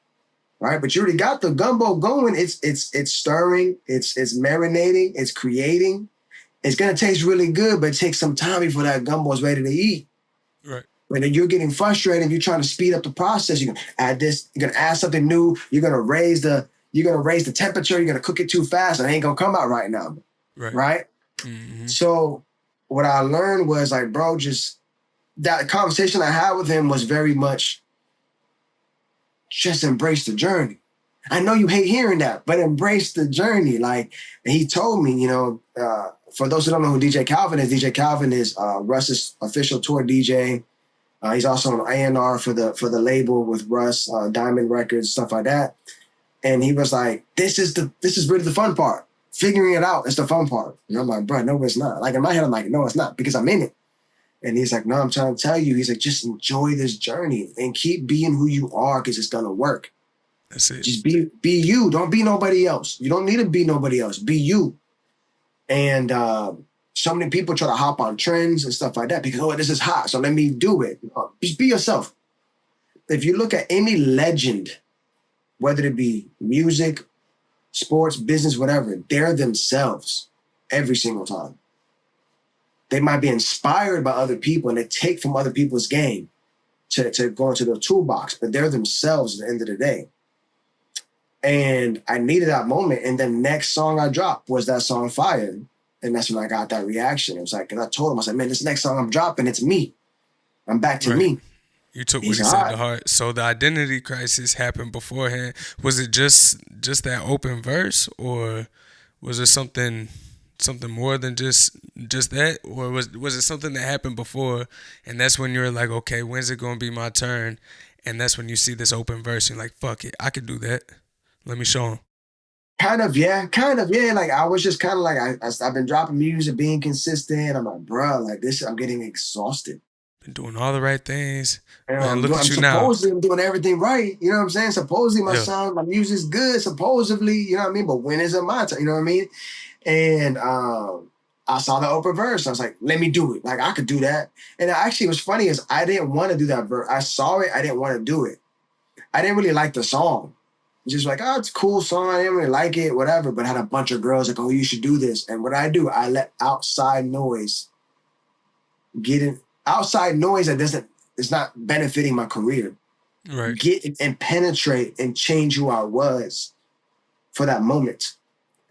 right? But you already got the gumbo going. It's stirring. It's marinating. It's creating. It's gonna taste really good, but it takes some time before that gumbo is ready to eat. Right. When you're getting frustrated, you're trying to speed up the process. You're gonna add this. You're gonna add something new. You're gonna raise the temperature. You're gonna cook it too fast, and it ain't gonna come out right now, Right. right? Mm-hmm. So what I learned was like, bro, just that conversation I had with him was very much just embrace the journey. I know you hate hearing that, but embrace the journey. Like, and he told me, for those who don't know who DJ Calvin is Russ's official tour DJ. He's also an A&R for the label with Russ, Diamond Records, stuff like that. And he was like, "This is really the fun part. Figuring it out is the fun part." And I'm like, "Bro, no, it's not." Like in my head, I'm like, "No, it's not," because I'm in it. And he's like, "No, I'm trying to tell you." He's like, "Just enjoy this journey and keep being who you are because it's gonna work. That's it. Just be you. Don't be nobody else. You don't need to be nobody else. Be you." And so many people try to hop on trends and stuff like that because, oh, this is hot, so let me do it. Just be yourself. If you look at any legend, whether it be music, sports, business, whatever, they're themselves every single time. They might be inspired by other people and they take from other people's game to go into their toolbox, but they're themselves at the end of the day. And I needed that moment. And the next song I dropped was that song Fire. And that's when I got that reaction. It was like, and I told him, I said, man, this next song I'm dropping, it's me. I'm back to Right. me. You took what He's he all said right. to heart. So the identity crisis happened beforehand. Was it just that open verse, or was it something more than just that, or was it something that happened before, and that's when you're like, okay, when's it gonna be my turn, and that's when you see this open verse, and you're like, fuck it, I could do that. Let me show him. Kind of, yeah. Kind of, yeah. Like I was just kind of like, I've been dropping music, being consistent. I'm like, bro, like this, I'm getting exhausted. Been doing all the right things, And man. Look I'm at you now. supposedly I'm doing everything right. You know what I'm saying? Supposedly my Yeah. sound, my music's good. Supposedly, you know what I mean? But when is it my turn? You know what I mean? And I saw the open verse. I was like, let me do it. Like I could do that. And actually, what's funny is I didn't want to do that verse. I saw it. I didn't want to do it. I didn't really like the song. Just like, oh, it's a cool song. I didn't really like it, whatever. But I had a bunch of girls like, oh, you should do this. And what I do, I let outside noise get in. Outside noise that doesn't, it's not benefiting my career. Right. Get and penetrate and change who I was for that moment.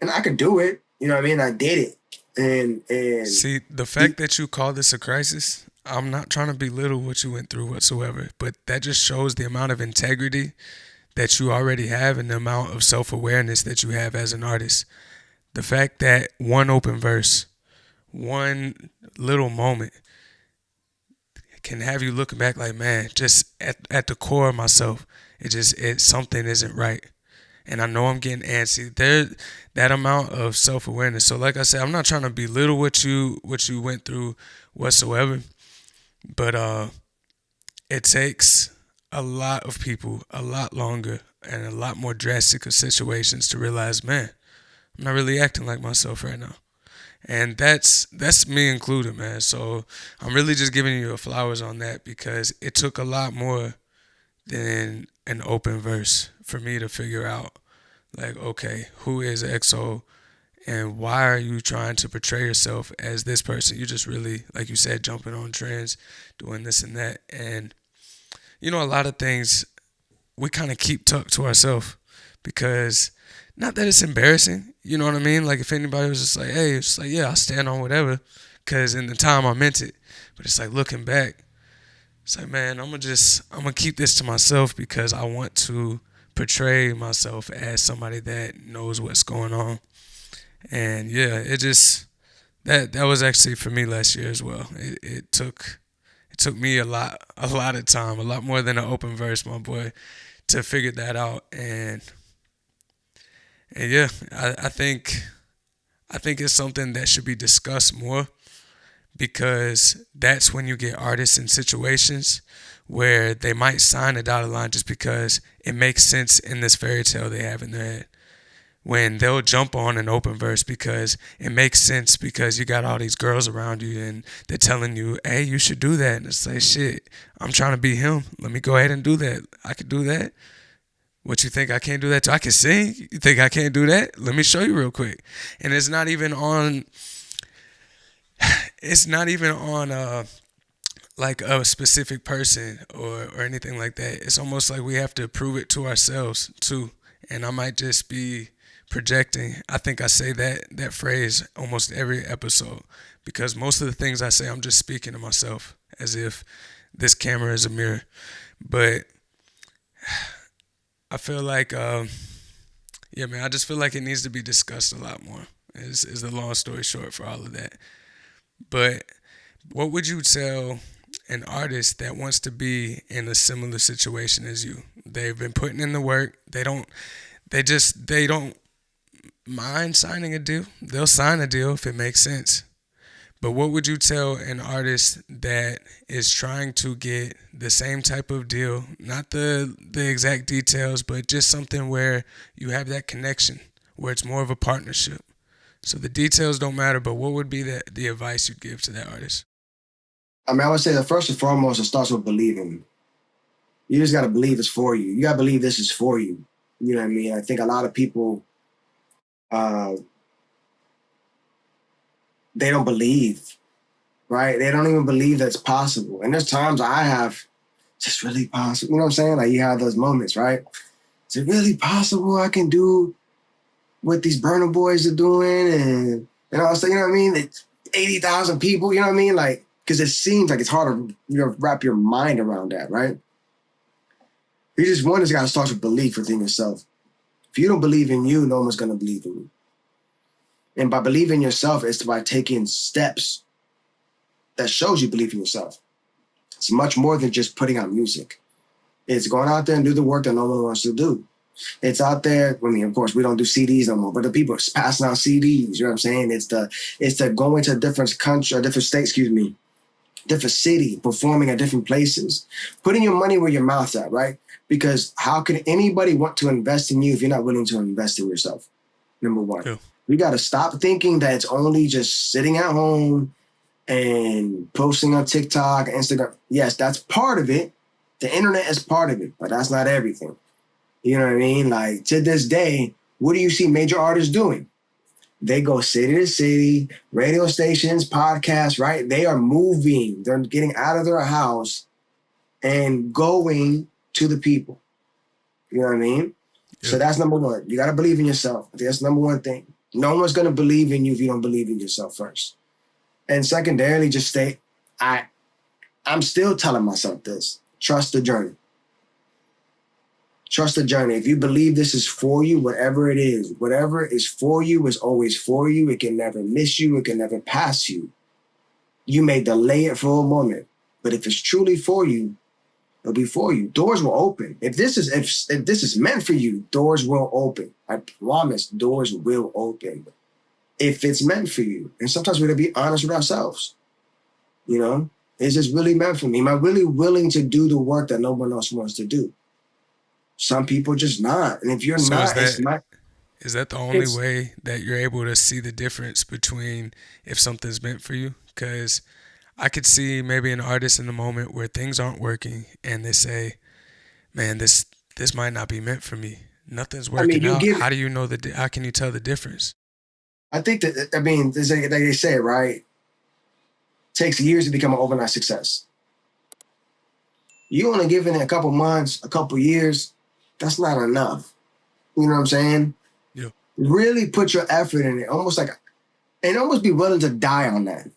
And I could do it. You know what I mean? I did it. And See, the fact that you call this a crisis, I'm not trying to belittle what you went through whatsoever, but that just shows the amount of integrity that you already have and the amount of self awareness that you have as an artist. The fact that one open verse, one little moment can have you looking back like, man, just at the core of myself, it something isn't right. and I know I'm getting antsy. That amount of self-awareness. So like I said, I'm not trying to belittle what you went through whatsoever, but it takes a lot of people a lot longer and a lot more drastic of situations to realize, man, I'm not really acting like myself right now. And that's me included, man. So I'm really just giving you your flowers on that because it took a lot more than an open verse for me to figure out, like, okay, who is XO and why are you trying to portray yourself as this person? You just really, like you said, jumping on trends, doing this and that. And a lot of things we kind of keep tucked to ourselves because not that it's embarrassing, you know what I mean? Like if anybody was just like, hey, it's just like, yeah, I'll stand on whatever because in the time I meant it. But it's like looking back, it's like, man, I'm gonna keep this to myself because I want to portray myself as somebody that knows what's going on. And yeah, it just that was actually for me last year as well. It took me a lot of time, a lot more than an open verse, my boy, to figure that out. And yeah, I think it's something that should be discussed more because that's when you get artists in situations where they might sign a dotted line just because it makes sense in this fairy tale they have in their head. When they'll jump on an open verse because it makes sense because you got all these girls around you and they're telling you, hey, you should do that. And it's like, shit, I'm trying to be him. Let me go ahead and do that. I could do that. What you think I can't do that too? I can sing. You think I can't do that? Let me show you real quick. And it's not even on like a specific person or anything like that. It's almost like we have to prove it to ourselves too. And I might just be projecting. I think I say that phrase almost every episode because most of the things I say I'm just speaking to myself as if this camera is a mirror. But I feel like yeah, man, I just feel like it needs to be discussed a lot more. Is the long story short for all of that. But what would you tell an artist that wants to be in a similar situation as you? They've been putting in the work. They don't mind signing a deal. They'll sign a deal if it makes sense. But what would you tell an artist that is trying to get the same type of deal, not the exact details, but just something where you have that connection, where it's more of a partnership? So the details don't matter, but what would be the advice you'd give to that artist? I mean, I would say that first and foremost, it starts with believing. You just got to believe it's for you. You got to believe this is for you. You know what I mean? I think a lot of people, uh, they don't believe, right? They don't even believe that's possible. And there's times I have just really possible. You know what I'm saying? Like you have those moments, right? Is it really possible I can do what these burner boys are doing? And so you know what I mean? It's 80,000 people, you know what I mean? Like, because it seems like it's hard to wrap your mind around that, right? You just one has got to start with belief within yourself. If you don't believe in you, no one's going to believe in you. And by believing in yourself, it's by taking steps that shows you believe in yourself. It's much more than just putting out music. It's going out there and do the work that no one wants to do. It's out there. I mean, of course, we don't do CDs no more, but the people are passing out CDs. You know what I'm saying? It's the going to a different country, a different state, excuse me, different city, performing at different places, putting your money where your mouth's at, right? Because how can anybody want to invest in you if you're not willing to invest in yourself? Number one. Yeah. We got to stop thinking that it's only just sitting at home and posting on TikTok, Instagram. Yes, that's part of it. The internet is part of it, but that's not everything. You know what I mean? Like to this day, what do you see major artists doing? They go city to city, radio stations, podcasts, right? They are moving. They're getting out of their house and going to the people. You know what I mean? Yeah. So that's number one. You got to believe in yourself. I think that's number one thing. No one's going to believe in you if you don't believe in yourself first. And secondarily, just I'm still telling myself this. Trust the journey. Trust the journey. If you believe this is for you, whatever is for you is always for you. It can never miss you. It can never pass you. You may delay it for a moment, but if it's truly for you, It'll be for you. Doors will open. If this is meant for you, doors will open. I promise, doors will open if it's meant for you. And sometimes we gotta be honest with ourselves. You know, is this really meant for me? Am I really willing to do the work that no one else wants to do? Some people just not. And if you're So not, it's not. is that the only It's way that you're able to see the difference between if something's meant for you? Because I could see maybe an artist in the moment where things aren't working and they say, "Man, this might not be meant for me. Nothing's I mean, working you out. give. How do you know how can you tell the difference?" I think that I mean, they say right. Takes years to become an overnight success. You only giving it a couple months, a couple years. That's not enough. You know what I'm saying? Yeah. Really put your effort in it. Almost like, and almost be willing to die on that.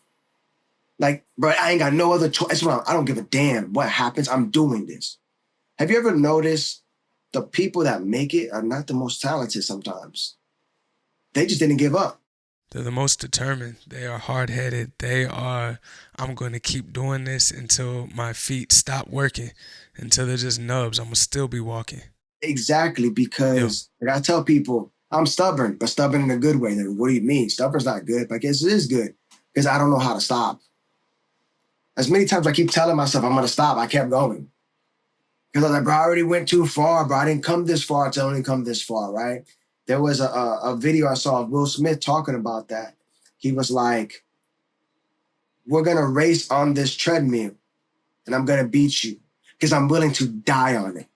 Like, bro, I ain't got no other choice. I don't give a damn what happens. I'm doing this. Have you ever noticed the people that make it are not the most talented sometimes? They just didn't give up. They're the most determined. They are hard headed. They are, I'm going to keep doing this until my feet stop working, until they're just nubs. I'm going to still be walking. Exactly, Yeah. because like I tell people, I'm stubborn, but stubborn in a good way. Then what do you mean? Stubborn's not good. But I guess it is good because I don't know how to stop. As many times I keep telling myself I'm gonna stop, I kept going. Because I was like, bro, I already went too far, bro. I didn't come this far to only come this far, right? There was a video I saw of Will Smith talking about that. He was like, we're gonna race on this treadmill and I'm gonna beat you because I'm willing to die on it.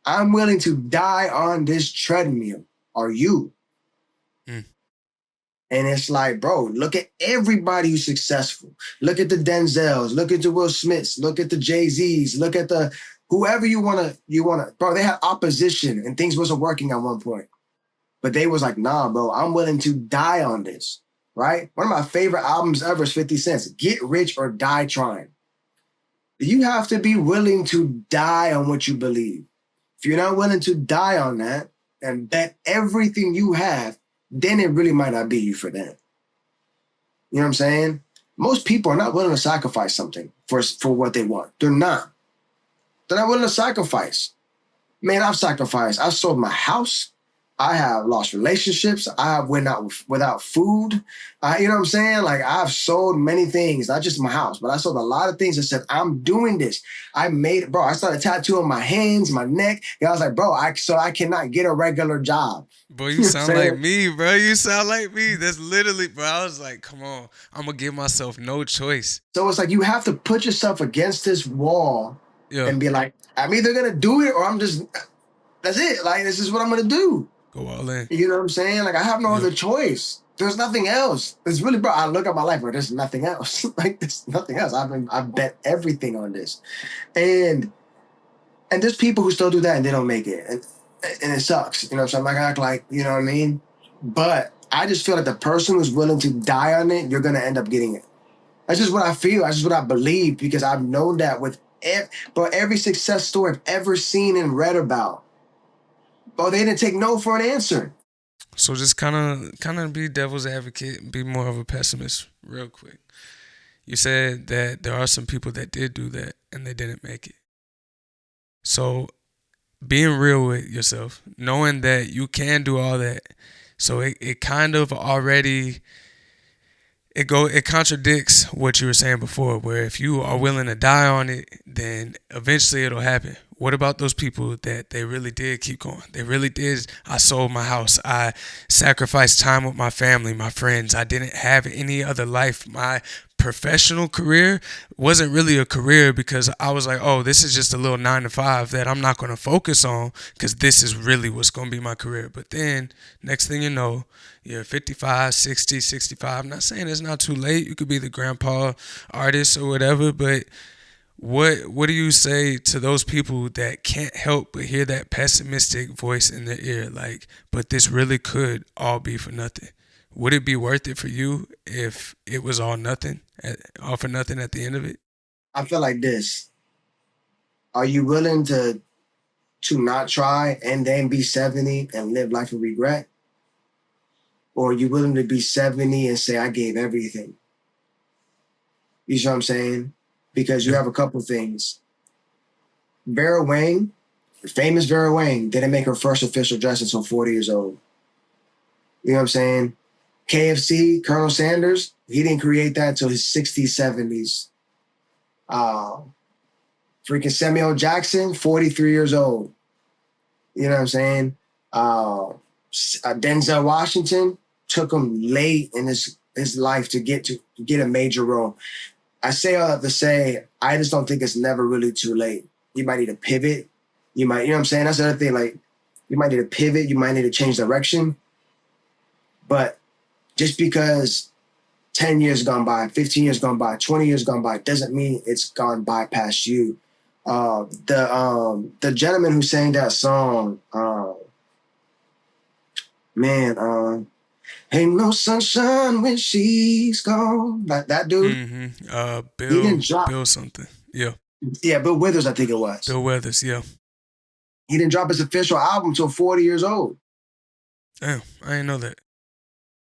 I'm willing to die on this treadmill. Are you? Mm. And it's like, bro, look at everybody who's successful. Look at the Denzels, look at the Will Smiths, look at the Jay-Z's, look at the whoever you wanna, bro, they had opposition and things wasn't working at one point. But they was like, nah, bro, I'm willing to die on this. Right? One of my favorite albums ever is 50 Cent's Get Rich or Die Trying. You have to be willing to die on what you believe. If you're not willing to die on that and bet everything you have, then it really might not be you for that. You know what I'm saying? Most people are not willing to sacrifice something for what they want. They're not. They're not willing to sacrifice. Man, I've sacrificed. I've sold my house. I have lost relationships. I have went out without food. You know what I'm saying? Like I've sold many things, not just my house, but I sold a lot of things that said, I'm doing this. I made it, bro. I started tattooing my hands, my neck. And I was like, bro, I cannot get a regular job. Bro, you You know what I'm sound like saying? me, bro. You sound like me. That's literally, bro. I was like, come on. I'm going to give myself no choice. So it's like you have to put yourself against this wall Yeah. and be like, I'm either gonna do it or I'm just that's it. Like this is what I'm gonna do. Go all in. You know what I'm saying? Like I have no Yeah. other choice. There's nothing else. It's really, bro. I look at my life where there's nothing else. Like there's nothing else. I've bet everything on this, and there's people who still do that and they don't make it, and it sucks. You know what I'm saying? Like I act like you know what I mean, but I just feel like the person who's willing to die on it, you're gonna end up getting it. That's just what I feel. That's just what I believe because I've known that with every success story I've ever seen and read about. Bro, they didn't take no for an answer. So just kind of be devil's advocate and be more of a pessimist real quick. You said that there are some people that did do that and they didn't make it. So being real with yourself, knowing that you can do all that. So it kind of already it contradicts what you were saying before, where if you are willing to die on it, then eventually it'll happen. What about those people that they really did keep going? They really did. I sold my house. I sacrificed time with my family, my friends. I didn't have any other life. My professional career wasn't really a career because I was like, oh, this is just a little 9 to 5 that I'm not going to focus on because this is really what's going to be my career. But then next thing you know, you're 55, 60, 65. I'm not saying it's not too late. You could be the grandpa artist or whatever, but what do you say to those people that can't help but hear that pessimistic voice in their ear? Like, but this really could all be for nothing. Would it be worth it for you if it was all nothing, all for nothing at the end of it? I feel like this. Are you willing to not try and then be 70 and live life of regret? Or are you willing to be 70 and say, I gave everything? You see what I'm saying? Because you Yeah. have a couple things. Vera Wang, famous Vera Wang, didn't make her first official dress until 40 years old. You know what I'm saying? KFC, Colonel Sanders, he didn't create that until his 60s, 70s. Uh, Freaking Samuel Jackson, 43 years old. You know what I'm saying? Denzel Washington took him late in his life to get a major role. I say all that to say, I just don't think it's never really too late. You might need to pivot. You know what I'm saying? That's the other thing. Like, you might need to pivot. You might need to change direction. But just because 10 years gone by, 15 years gone by, 20 years gone by, doesn't mean it's gone by past you. The gentleman who sang that song, man, ain't no sunshine when she's gone. That dude, he Bill didn't drop. Bill something. Yeah. Yeah, Bill Withers, I think it was. Bill Weathers, yeah. He didn't drop his official album until 40 years old. Damn, I didn't know that.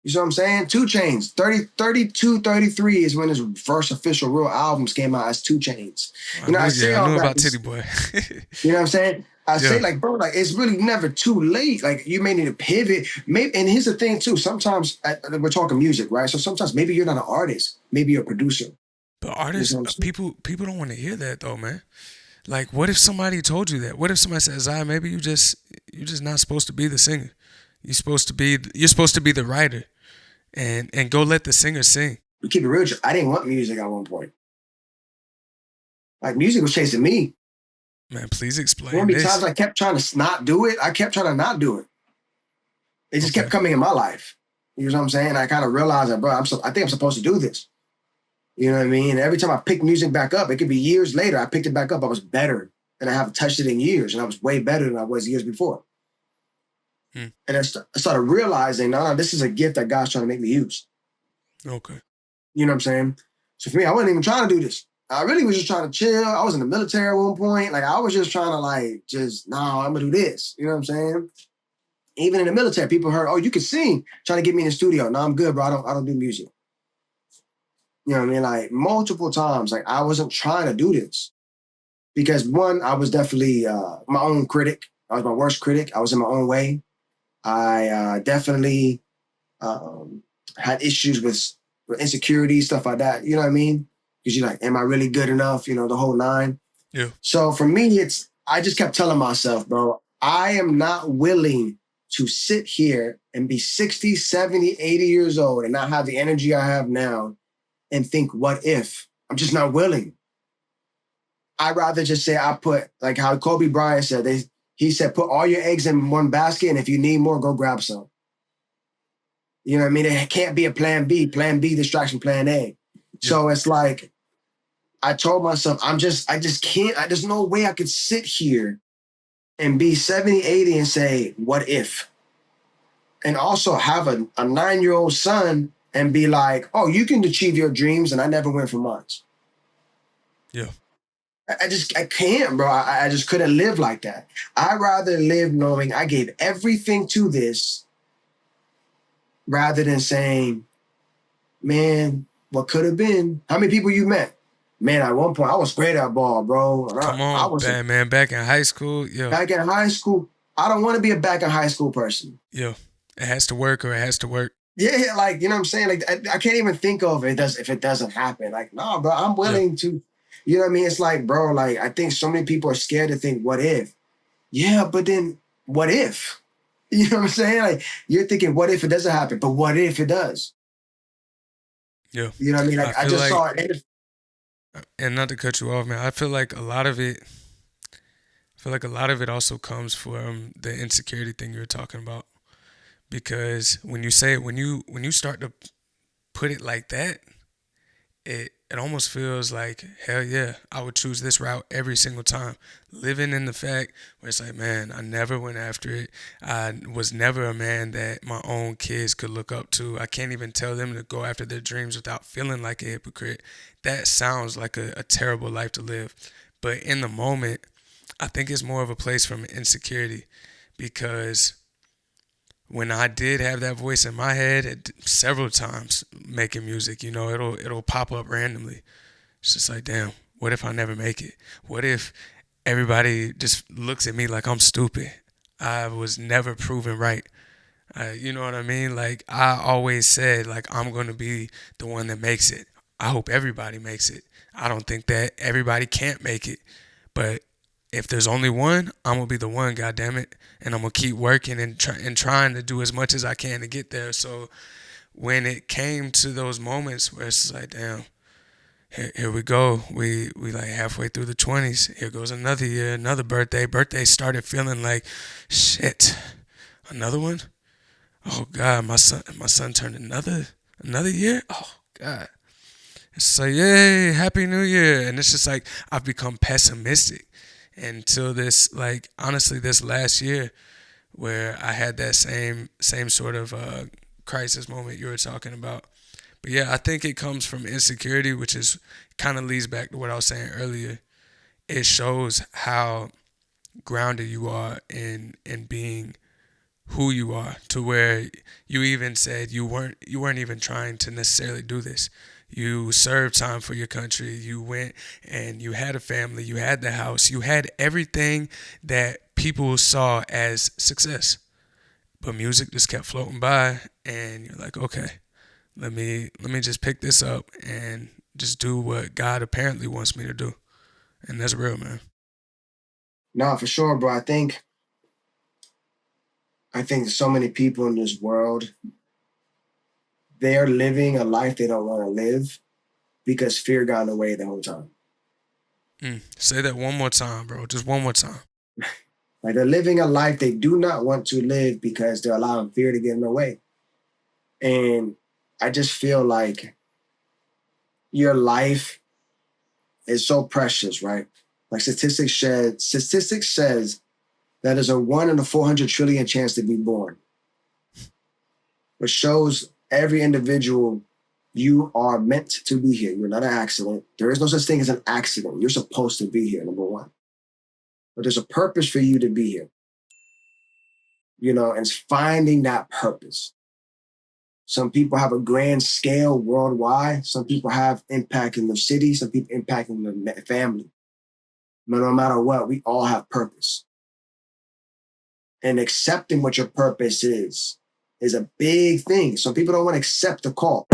You see what I'm saying? 2 Chainz, 32, 33 is when his first official real albums came out as 2 Chainz. You know, I knew about Titty Boy. You know what I'm saying? I say, like, bro, like, it's really never too late. Like, you may need to pivot. Maybe, and here's the thing, too. Sometimes we're talking music, right? So sometimes maybe you're not an artist. Maybe you're a producer. But artists, people don't want to hear that, though, man. Like, what if somebody told you that? What if somebody says, "Azai, maybe you're just not supposed to be the singer. You're supposed to be the writer, and go let the singer sing." We keep it real. I didn't want music at one point. Like, music was chasing me. Man, please explain. How many times I kept trying to not do it? I kept trying to not do it. It just kept coming in my life. You know what I'm saying? I kind of realized that, bro, I think I'm supposed to do this. You know what I mean? And every time I pick music back up, it could be years later, I picked it back up. I was better, and I haven't touched it in years, and I was way better than I was years before. And I started realizing, no, this is a gift that God's trying to make me use. Okay. You know what I'm saying? So for me, I wasn't even trying to do this. I really was just trying to chill. I was in the military at one point. Like, I was just trying to I'm going to do this. You know what I'm saying? Even in the military, people heard, oh, you can sing. Trying to get me in the studio. No, I'm good, bro. I don't do music. You know what I mean? Like, multiple times, like, I wasn't trying to do this. Because one, I was definitely my own critic. I was my worst critic. I was in my own way. I definitely had issues with insecurity, stuff like that. You know what I mean? Because you're like, am I really good enough? You know, the whole 9. Yeah. So for me, I just kept telling myself, bro, I am not willing to sit here and be 60, 70, 80 years old and not have the energy I have now and think, what if? I'm just not willing. I'd rather just say I put, like how Kobe Bryant said, he said, put all your eggs in one basket, and if you need more, go grab some. You know what I mean? It can't be a plan B, distraction, plan A. So it's like, I told myself, I just can't, there's no way I could sit here and be 70, 80 and say, what if? And also have a 9-year-old son and be like, oh, you can achieve your dreams and I never went for months. Yeah. I can't, bro. I just couldn't live like that. I'd rather live knowing I gave everything to this rather than saying, man, what could have been? How many people you met? Man, at one point, I was great at ball, bro. Come on, man. Back in high school, yeah. Back in high school, I don't want to be a back in high school person. Yeah. It has to work or it has to work. Yeah, like, you know what I'm saying? Like, I can't even think of it if it doesn't happen. Like, no, bro, I'm willing to, you know what I mean? It's like, bro, like, I think so many people are scared to think, what if? Yeah, but then what if? You know what I'm saying? Like, you're thinking, what if it doesn't happen? But what if it does? Yeah. You know what I mean? Like, I just saw it. And not to cut you off, man, I feel like a lot of it also comes from the insecurity thing you were talking about. Because when you say it, when you start to put it like that, it almost feels like, hell yeah, I would choose this route every single time. Living in the fact where it's like, man, I never went after it. I was never a man that my own kids could look up to. I can't even tell them to go after their dreams without feeling like a hypocrite. That sounds like a terrible life to live. But in the moment, I think it's more of a place from insecurity, because when I did have that voice in my head several times making music, you know, it'll pop up randomly. It's just like, damn, what if I never make it? What if everybody just looks at me like I'm stupid. I was never proven right. You know what I mean? Like I always said, like I'm gonna be the one that makes it. I hope everybody makes it. I don't think that everybody can't make it, but if there's only one, I'm gonna be the one. God damn it, and I'm gonna keep working and trying to do as much as I can to get there. So when it came to those moments where it's like, damn, here we go. We like halfway through the 20s. Here goes another year, another birthday. Birthday started feeling like shit. Another one? Oh God, my son turned another year. Oh God. It's like, yay, happy new year. And it's just like I've become pessimistic until this, like honestly this last year where I had that same sort of crisis moment you were talking about. But yeah, I think it comes from insecurity, which is kind of leads back to what I was saying earlier. It shows how grounded you are in being who you are, to where you even said you weren't even trying to necessarily do this. You served time for your country. You went and you had a family. You had the house. You had everything that people saw as success. But music just kept floating by, and you're like, okay, let me just pick this up and just do what God apparently wants me to do, and that's real, man. No, for sure, bro. I think so many people in this world, they're living a life they don't want to live because fear got in the way the whole time. Say that one more time, bro. Just one more time. Like they're living a life they do not want to live because they're allowing fear to get in the way. And I just feel like your life is so precious, right? Like statistics says that there's a 1 in 400 trillion chance to be born, which shows every individual you are meant to be here. You're not an accident. There is no such thing as an accident. You're supposed to be here, number one. But there's a purpose for you to be here, and it's finding that purpose. Some people have a grand scale worldwide. Some people have impact in their city. Some people impact in their family. But no matter what, we all have purpose. And accepting what your purpose is a big thing. Some people don't want to accept the call.